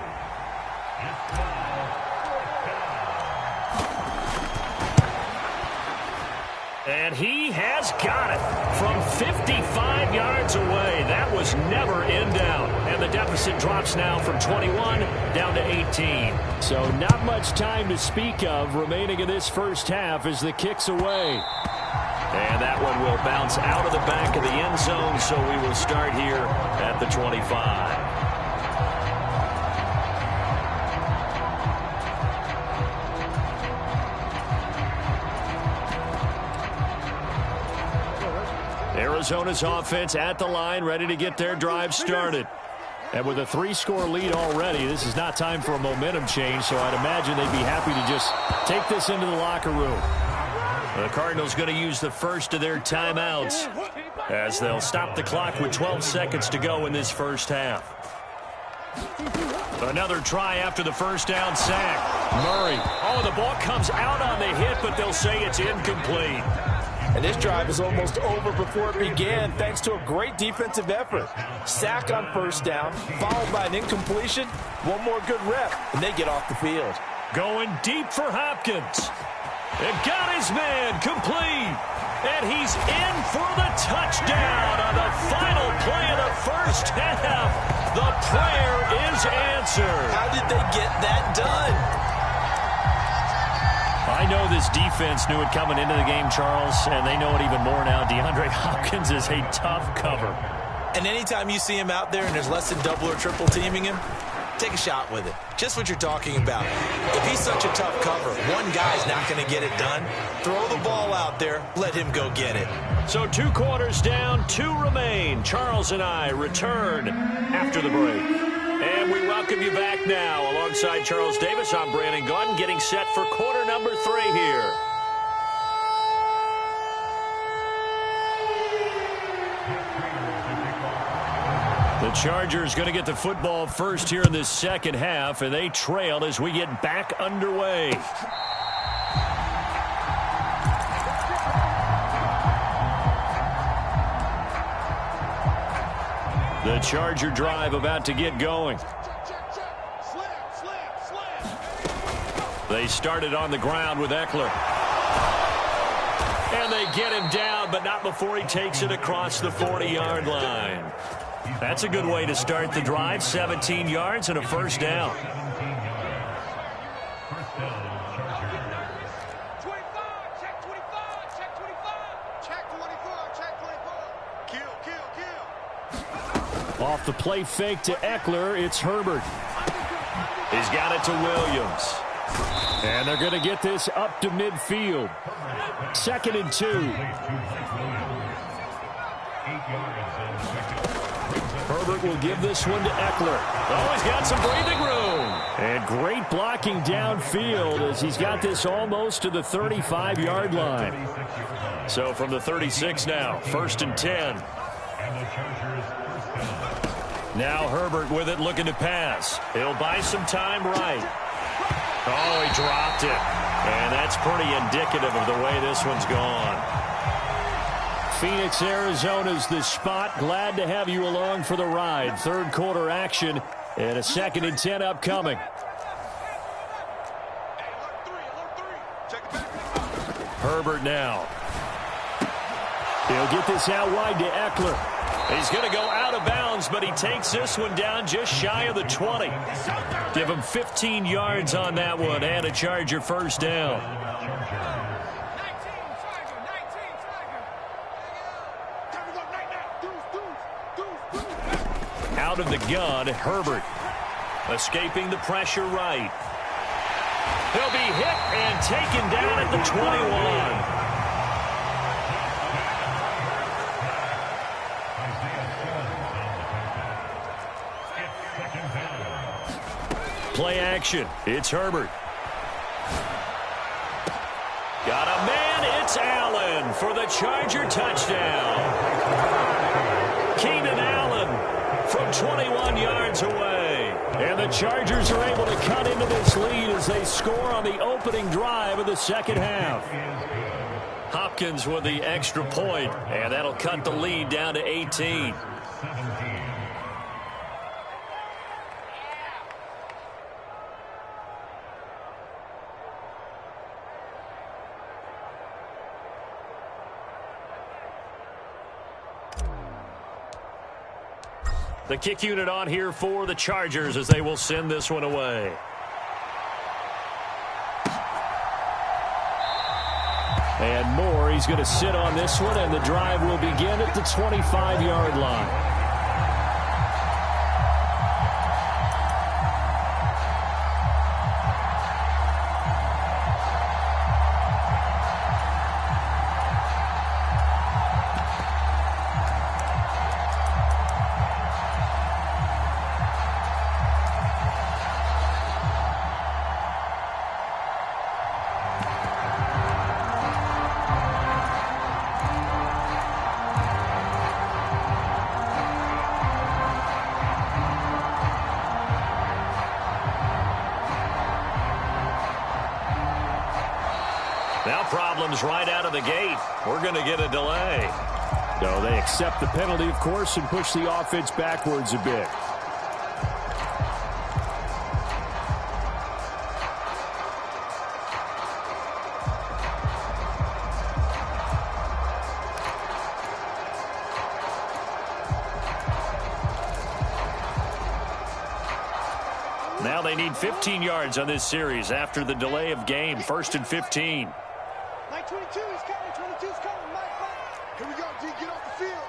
[SPEAKER 1] And he has got it from 55 yards away. That was never in doubt. And the deficit drops now from 21 down to 18.
[SPEAKER 3] So not much time to speak of remaining in this first half as the kick's away.
[SPEAKER 1] And that one will bounce out of the back of the end zone, so we will start here at the 25. Arizona's offense at the line, ready to get their drive started. And with a 3-score lead already, this is not time for a momentum change, so I'd imagine they'd be happy to just take this into the locker room. The Cardinals going to use the first of their timeouts as they'll stop the clock with 12 seconds to go in this first half. Another try after the first down sack. Murray. Oh, the ball comes out on the hit, but they'll say it's incomplete.
[SPEAKER 2] And this drive is almost over before it began thanks to a great defensive effort. Sack on first down, followed by an incompletion. One more good rep, and they get off the field.
[SPEAKER 1] Going deep for Hopkins. And got his man complete. And he's in for the touchdown on the final play of the first half. The prayer is answered.
[SPEAKER 2] How did they get that done?
[SPEAKER 1] I know this defense knew it coming into the game, Charles, and they know it even more now. DeAndre Hopkins is a tough cover.
[SPEAKER 2] And anytime you see him out there and there's less than double or triple teaming him, take a shot with it. Just what you're talking about. If he's such a tough cover, one guy's not going to get it done. Throw the ball out there. Let him go get it.
[SPEAKER 1] So 2 quarters down, 2 remain. Charles and I return after the break. And we welcome you back now. Alongside Charles Davis, I'm Brandon Gaudin, getting set for quarter number 3 here. The Chargers going to get the football first here in this second half, and they trail as we get back underway. The Charger drive about to get going. They started on the ground with Eckler. And they get him down, but not before he takes it across the 40-yard line. That's a good way to start the drive. 17 yards and a first down. Off the play fake to Eckler, it's Herbert. He's got it to Williams. And they're going to get this up to midfield. 2nd and 2. Herbert will give this one to Eckler. Oh, he's got some breathing room. And great blocking downfield as he's got this almost to the 35-yard line. So from the 36 now, 1st and 10. Now Herbert with it, looking to pass. He'll buy some time right. Oh, he dropped it. And that's pretty indicative of the way this one's gone. Phoenix, Arizona's the spot. Glad to have you along for the ride. 3rd quarter action and a 2nd and 10 upcoming. Herbert now. He'll get this out wide to Eckler. He's going to go out of bounds, but he takes this one down just shy of the 20. Give him 15 yards on that one and a Charger first down. Out of the gun, Herbert. Escaping the pressure right. He'll be hit and taken down at the 21. Play action. It's Herbert. Got a man. It's Allen for the Charger touchdown. Keenan Allen from 21 yards away. And the Chargers are able to cut into this lead as they score on the opening drive of the second half. Hopkins with the extra point, and that'll cut the lead down to 18. The kick unit on here for the Chargers as they will send this one away. And more
[SPEAKER 3] Murray's going to sit on this one, and the drive will begin at the 25-yard line.
[SPEAKER 1] Now problems right out of the gate. We're going to get a delay.
[SPEAKER 3] No, they accept the penalty, of course, and push the offense backwards a bit.
[SPEAKER 1] Now they need 15 yards on this series after the delay of game. 1st and 15.
[SPEAKER 4] Mike 22 is coming. 22 is coming. Mike. Here we go, D. Get off the field.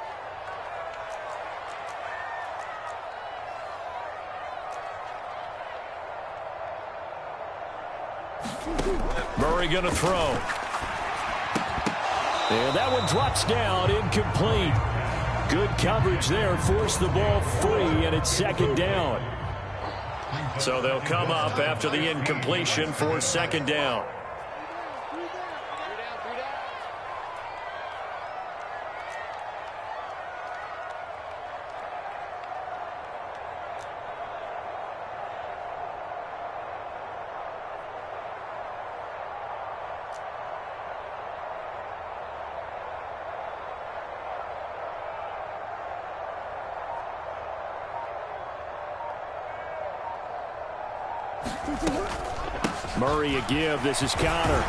[SPEAKER 3] Murray going to throw. And that one drops down, incomplete. Good coverage there, forced the ball free, and it's 2nd down.
[SPEAKER 1] So they'll come up after the incompletion for 2nd down.
[SPEAKER 3] Murray a give. This is Connor.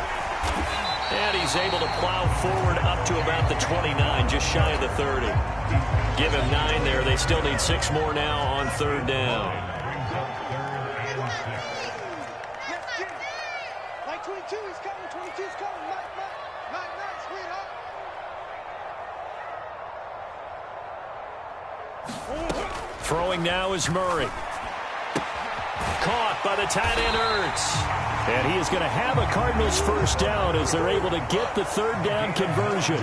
[SPEAKER 1] And he's able to plow forward up to about the 29, just shy of the 30. Give him 9 there. They still need 6 more now on 3rd down.
[SPEAKER 4] Mike 22 is coming. 22 is coming. Mike, sweetheart.
[SPEAKER 3] Throwing now is Murray.
[SPEAKER 1] Caught by the tight end Ertz.
[SPEAKER 3] And he is going to have a Cardinals 1st down as they're able to get the 3rd down conversion.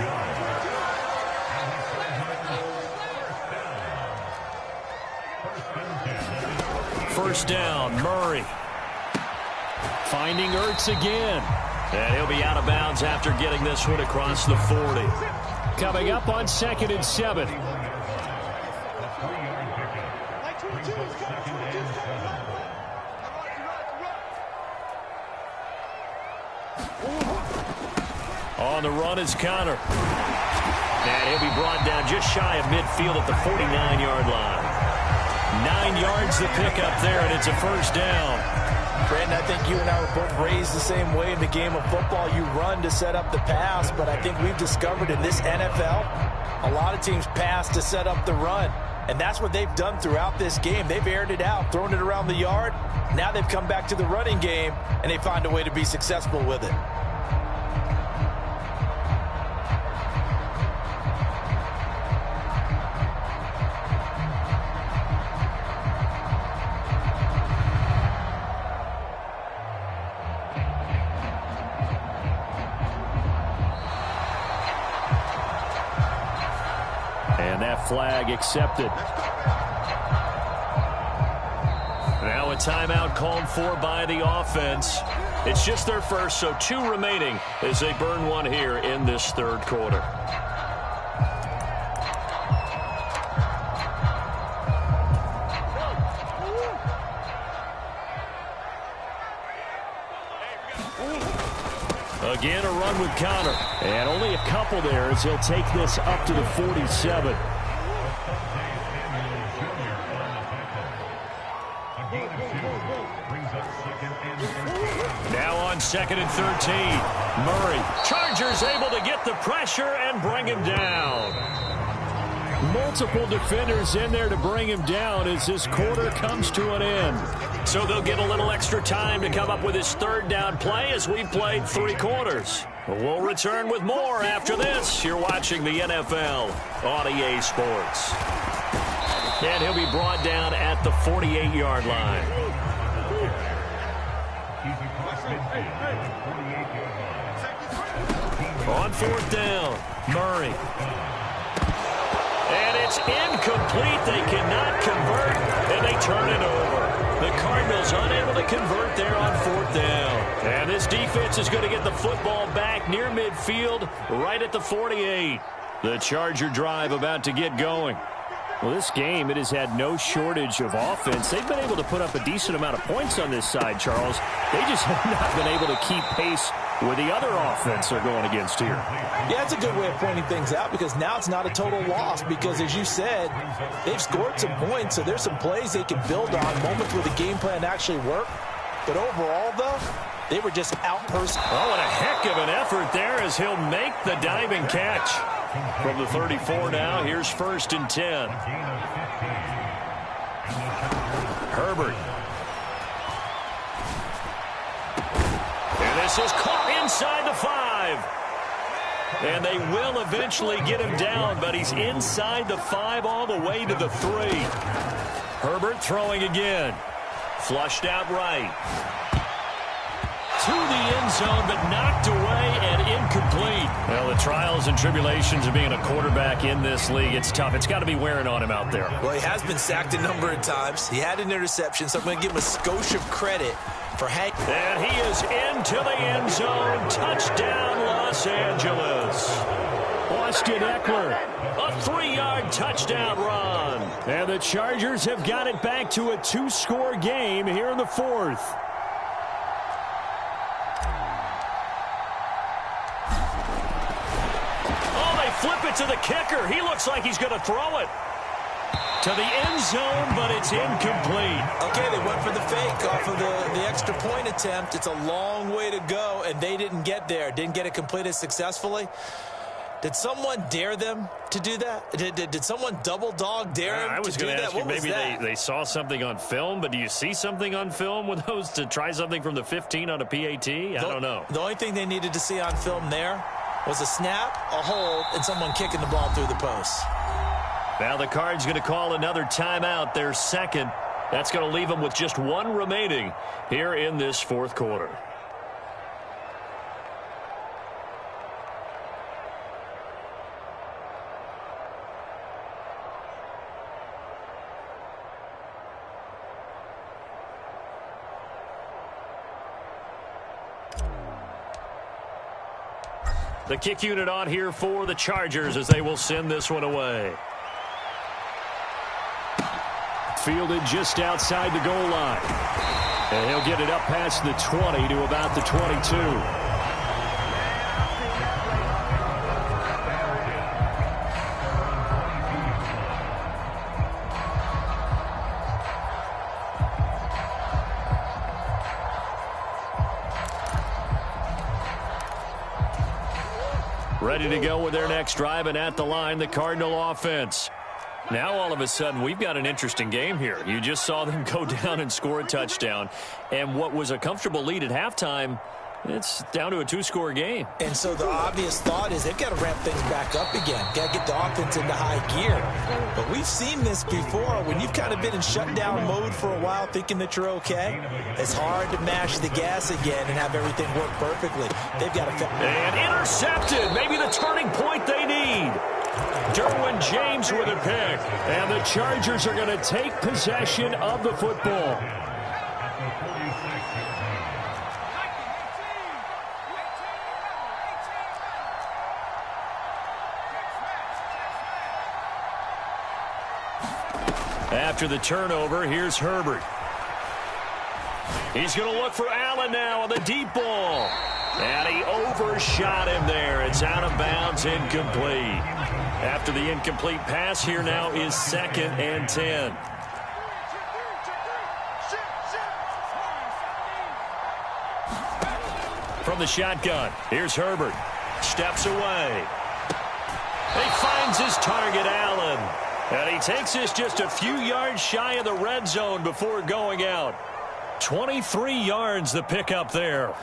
[SPEAKER 3] First down, Murray. Finding Ertz again.
[SPEAKER 1] And he'll be out of bounds after getting this one across the 40.
[SPEAKER 3] Coming up on 2nd and 7.
[SPEAKER 4] Mike 22 is coming. 22 is coming.
[SPEAKER 3] On the run is Connor.
[SPEAKER 1] And he'll be brought down just shy of midfield at the 49-yard line. 9 yards to pick up there, and it's a 1st down.
[SPEAKER 2] Brandon, I think you and I were both raised the same way in the game of football. You run to set up the pass, but I think we've discovered in this NFL, a lot of teams pass to set up the run. And that's what they've done throughout this game. They've aired it out, thrown it around the yard. Now they've come back to the running game, and they find a way to be successful with it.
[SPEAKER 3] And that flag accepted.
[SPEAKER 1] Now a timeout called for by the offense. It's just their first, so 2 remaining as they burn one here in this 3rd quarter.
[SPEAKER 3] Again, a run with Connor. And only a couple there as he'll take this up to the 47.
[SPEAKER 1] Now on 2nd and 13. Murray. Chargers able to get the pressure and bring him down.
[SPEAKER 3] Multiple defenders in there to bring him down as this quarter comes to an end.
[SPEAKER 1] So they'll get a little extra time to come up with his 3rd down play as we've played 3 quarters. We'll return with more after this. You're watching the NFL on EA Sports. And he'll be brought down at the 48-yard line. On fourth down, Murray. And it's incomplete. They cannot convert, and they turn it over. The Cardinals unable to convert there on fourth down. And this defense is going to get the football back near midfield, right at the 48. The Charger drive about to get going.
[SPEAKER 3] Well, this game, it has had no shortage of offense. They've been able to put up a decent amount of points on this side, Charles. They just have not been able to keep pace with the other offense they're going against here.
[SPEAKER 2] Yeah, that's a good way of pointing things out because now it's not a total loss because, as you said, they've scored some points, so there's some plays they can build on, moments where the game plan actually worked. But overall, though, they were just out-personed.
[SPEAKER 1] Oh, and a heck of an effort there as he'll make the diving catch. From the 34 now, here's 1st and 10. Herbert. And this is caught inside the 5. And they will eventually get him down, but he's inside the 5 all the way to the 3. Herbert throwing again. Flushed out right. To the end zone, but knocked away and incomplete. Well, the trials and tribulations of being a quarterback in this league, it's tough. It's got to be wearing on him out there.
[SPEAKER 2] Well, he has been sacked a number of times. He had an interception, so I'm going to give him a skosh of credit for Hank.
[SPEAKER 1] And he is into the end zone. Touchdown, Los Angeles.
[SPEAKER 3] Austin Eckler.
[SPEAKER 1] A 3-yard touchdown run.
[SPEAKER 3] And the Chargers have got it back to a 2-score game here in the 4th.
[SPEAKER 1] Flip it to the kicker. He looks like he's going to throw it to the end zone, but it's incomplete.
[SPEAKER 2] Okay, they went for the fake off of the extra point attempt. It's a long way to go, and they didn't get there. Didn't get it completed successfully. Did someone dare them to do that? Did someone double dog dare them to do that?
[SPEAKER 1] I was going to ask you, maybe they saw something on film, but do you see something on film with those to try something from the 15 on a PAT? I don't know.
[SPEAKER 2] The only thing they needed to see on film there was a snap, a hold, and someone kicking the ball through the post.
[SPEAKER 1] Now the Cards going to call another timeout, their second. That's going to leave them with just 1 remaining here in this 4th quarter. The kick unit on here for the Chargers as they will send this one away.
[SPEAKER 3] Fielded just outside the goal line. And he'll get it up past the 20 to about the 22.
[SPEAKER 1] Ready to go with their next drive, and at the line, the Cardinal offense. Now, all of a sudden, we've got an interesting game here. You just saw them go down and score a touchdown. And what was a comfortable lead at halftime, it's down to a 2-score game.
[SPEAKER 2] And so the obvious thought is they've got to ramp things back up again. Got to get the offense into high gear. But we've seen this before. When you've kind of been in shutdown mode for a while thinking that you're okay, it's hard to mash the gas again and have everything work perfectly. They've got to...
[SPEAKER 1] And intercepted. Maybe the turning point they need. Derwin James with a pick.
[SPEAKER 3] And the Chargers are going to take possession of the football.
[SPEAKER 1] After the turnover, here's Herbert. He's going to look for Allen now on the deep ball. And he overshot him there. It's out of bounds, incomplete. After the incomplete pass, here now is 2nd and 10. From the shotgun, here's Herbert. Steps away. He finds his target, Allen. And he takes this just a few yards shy of the red zone before going out. 23 yards the pickup there.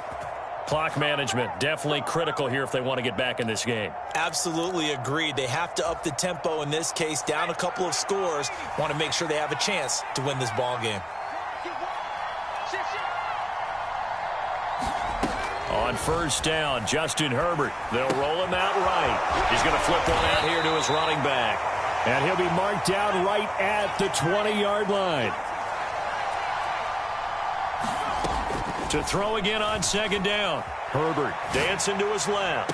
[SPEAKER 1] Clock management, definitely critical here if they want to get back in this game.
[SPEAKER 2] Absolutely agreed. They have to up the tempo in this case, down a couple of scores. Want to make sure they have a chance to win this ball game.
[SPEAKER 1] On first down, Justin Herbert. They'll roll him out right. He's going to flip one out here to his running back.
[SPEAKER 3] And he'll be marked down right at the 20-yard line.
[SPEAKER 1] To throw again on second down. Herbert dancing to his left.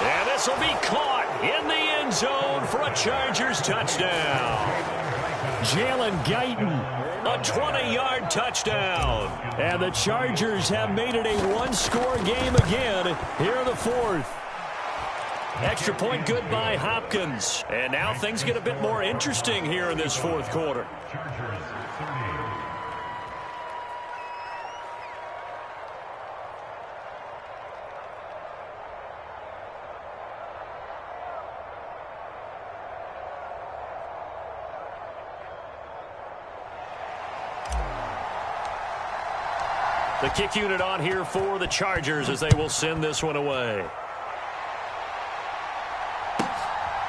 [SPEAKER 1] And this will be caught in the end zone for a Chargers touchdown.
[SPEAKER 3] Jalen Guyton.
[SPEAKER 1] A 20-yard touchdown.
[SPEAKER 3] And the Chargers have made it a one-score game again here in the fourth.
[SPEAKER 1] Extra point good by Hopkins. And now things get a bit more interesting here in this fourth quarter. The kick unit on here for the Chargers as they will send this one away.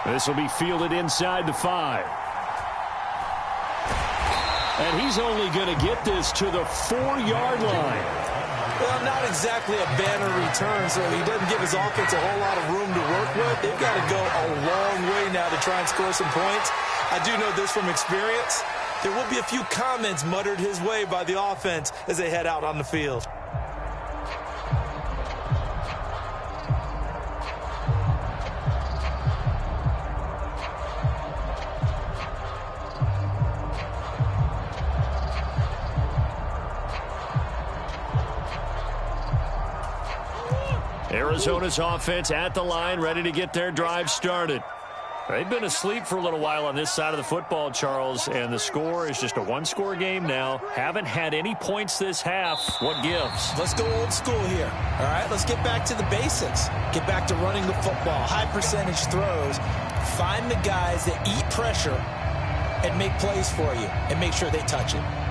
[SPEAKER 3] This will be fielded inside the 5. And he's only going to get this to the 4-yard line.
[SPEAKER 2] Well, not exactly a banner return, so he doesn't give his offense a whole lot of room to work with. They've got to go a long way now to try and score some points. I do know this from experience. There will be a few comments muttered his way by the offense as they head out on the field.
[SPEAKER 1] Arizona's offense at the line, ready to get their drive started. They've been asleep for a little while on this side of the football, Charles, and the score is just a one-score game now. Haven't had any points this half. What gives?
[SPEAKER 2] Let's go old school here. All right, let's get back to the basics. Get back to running the football, high percentage throws. Find the guys that eat pressure and make plays for you and make sure they touch it.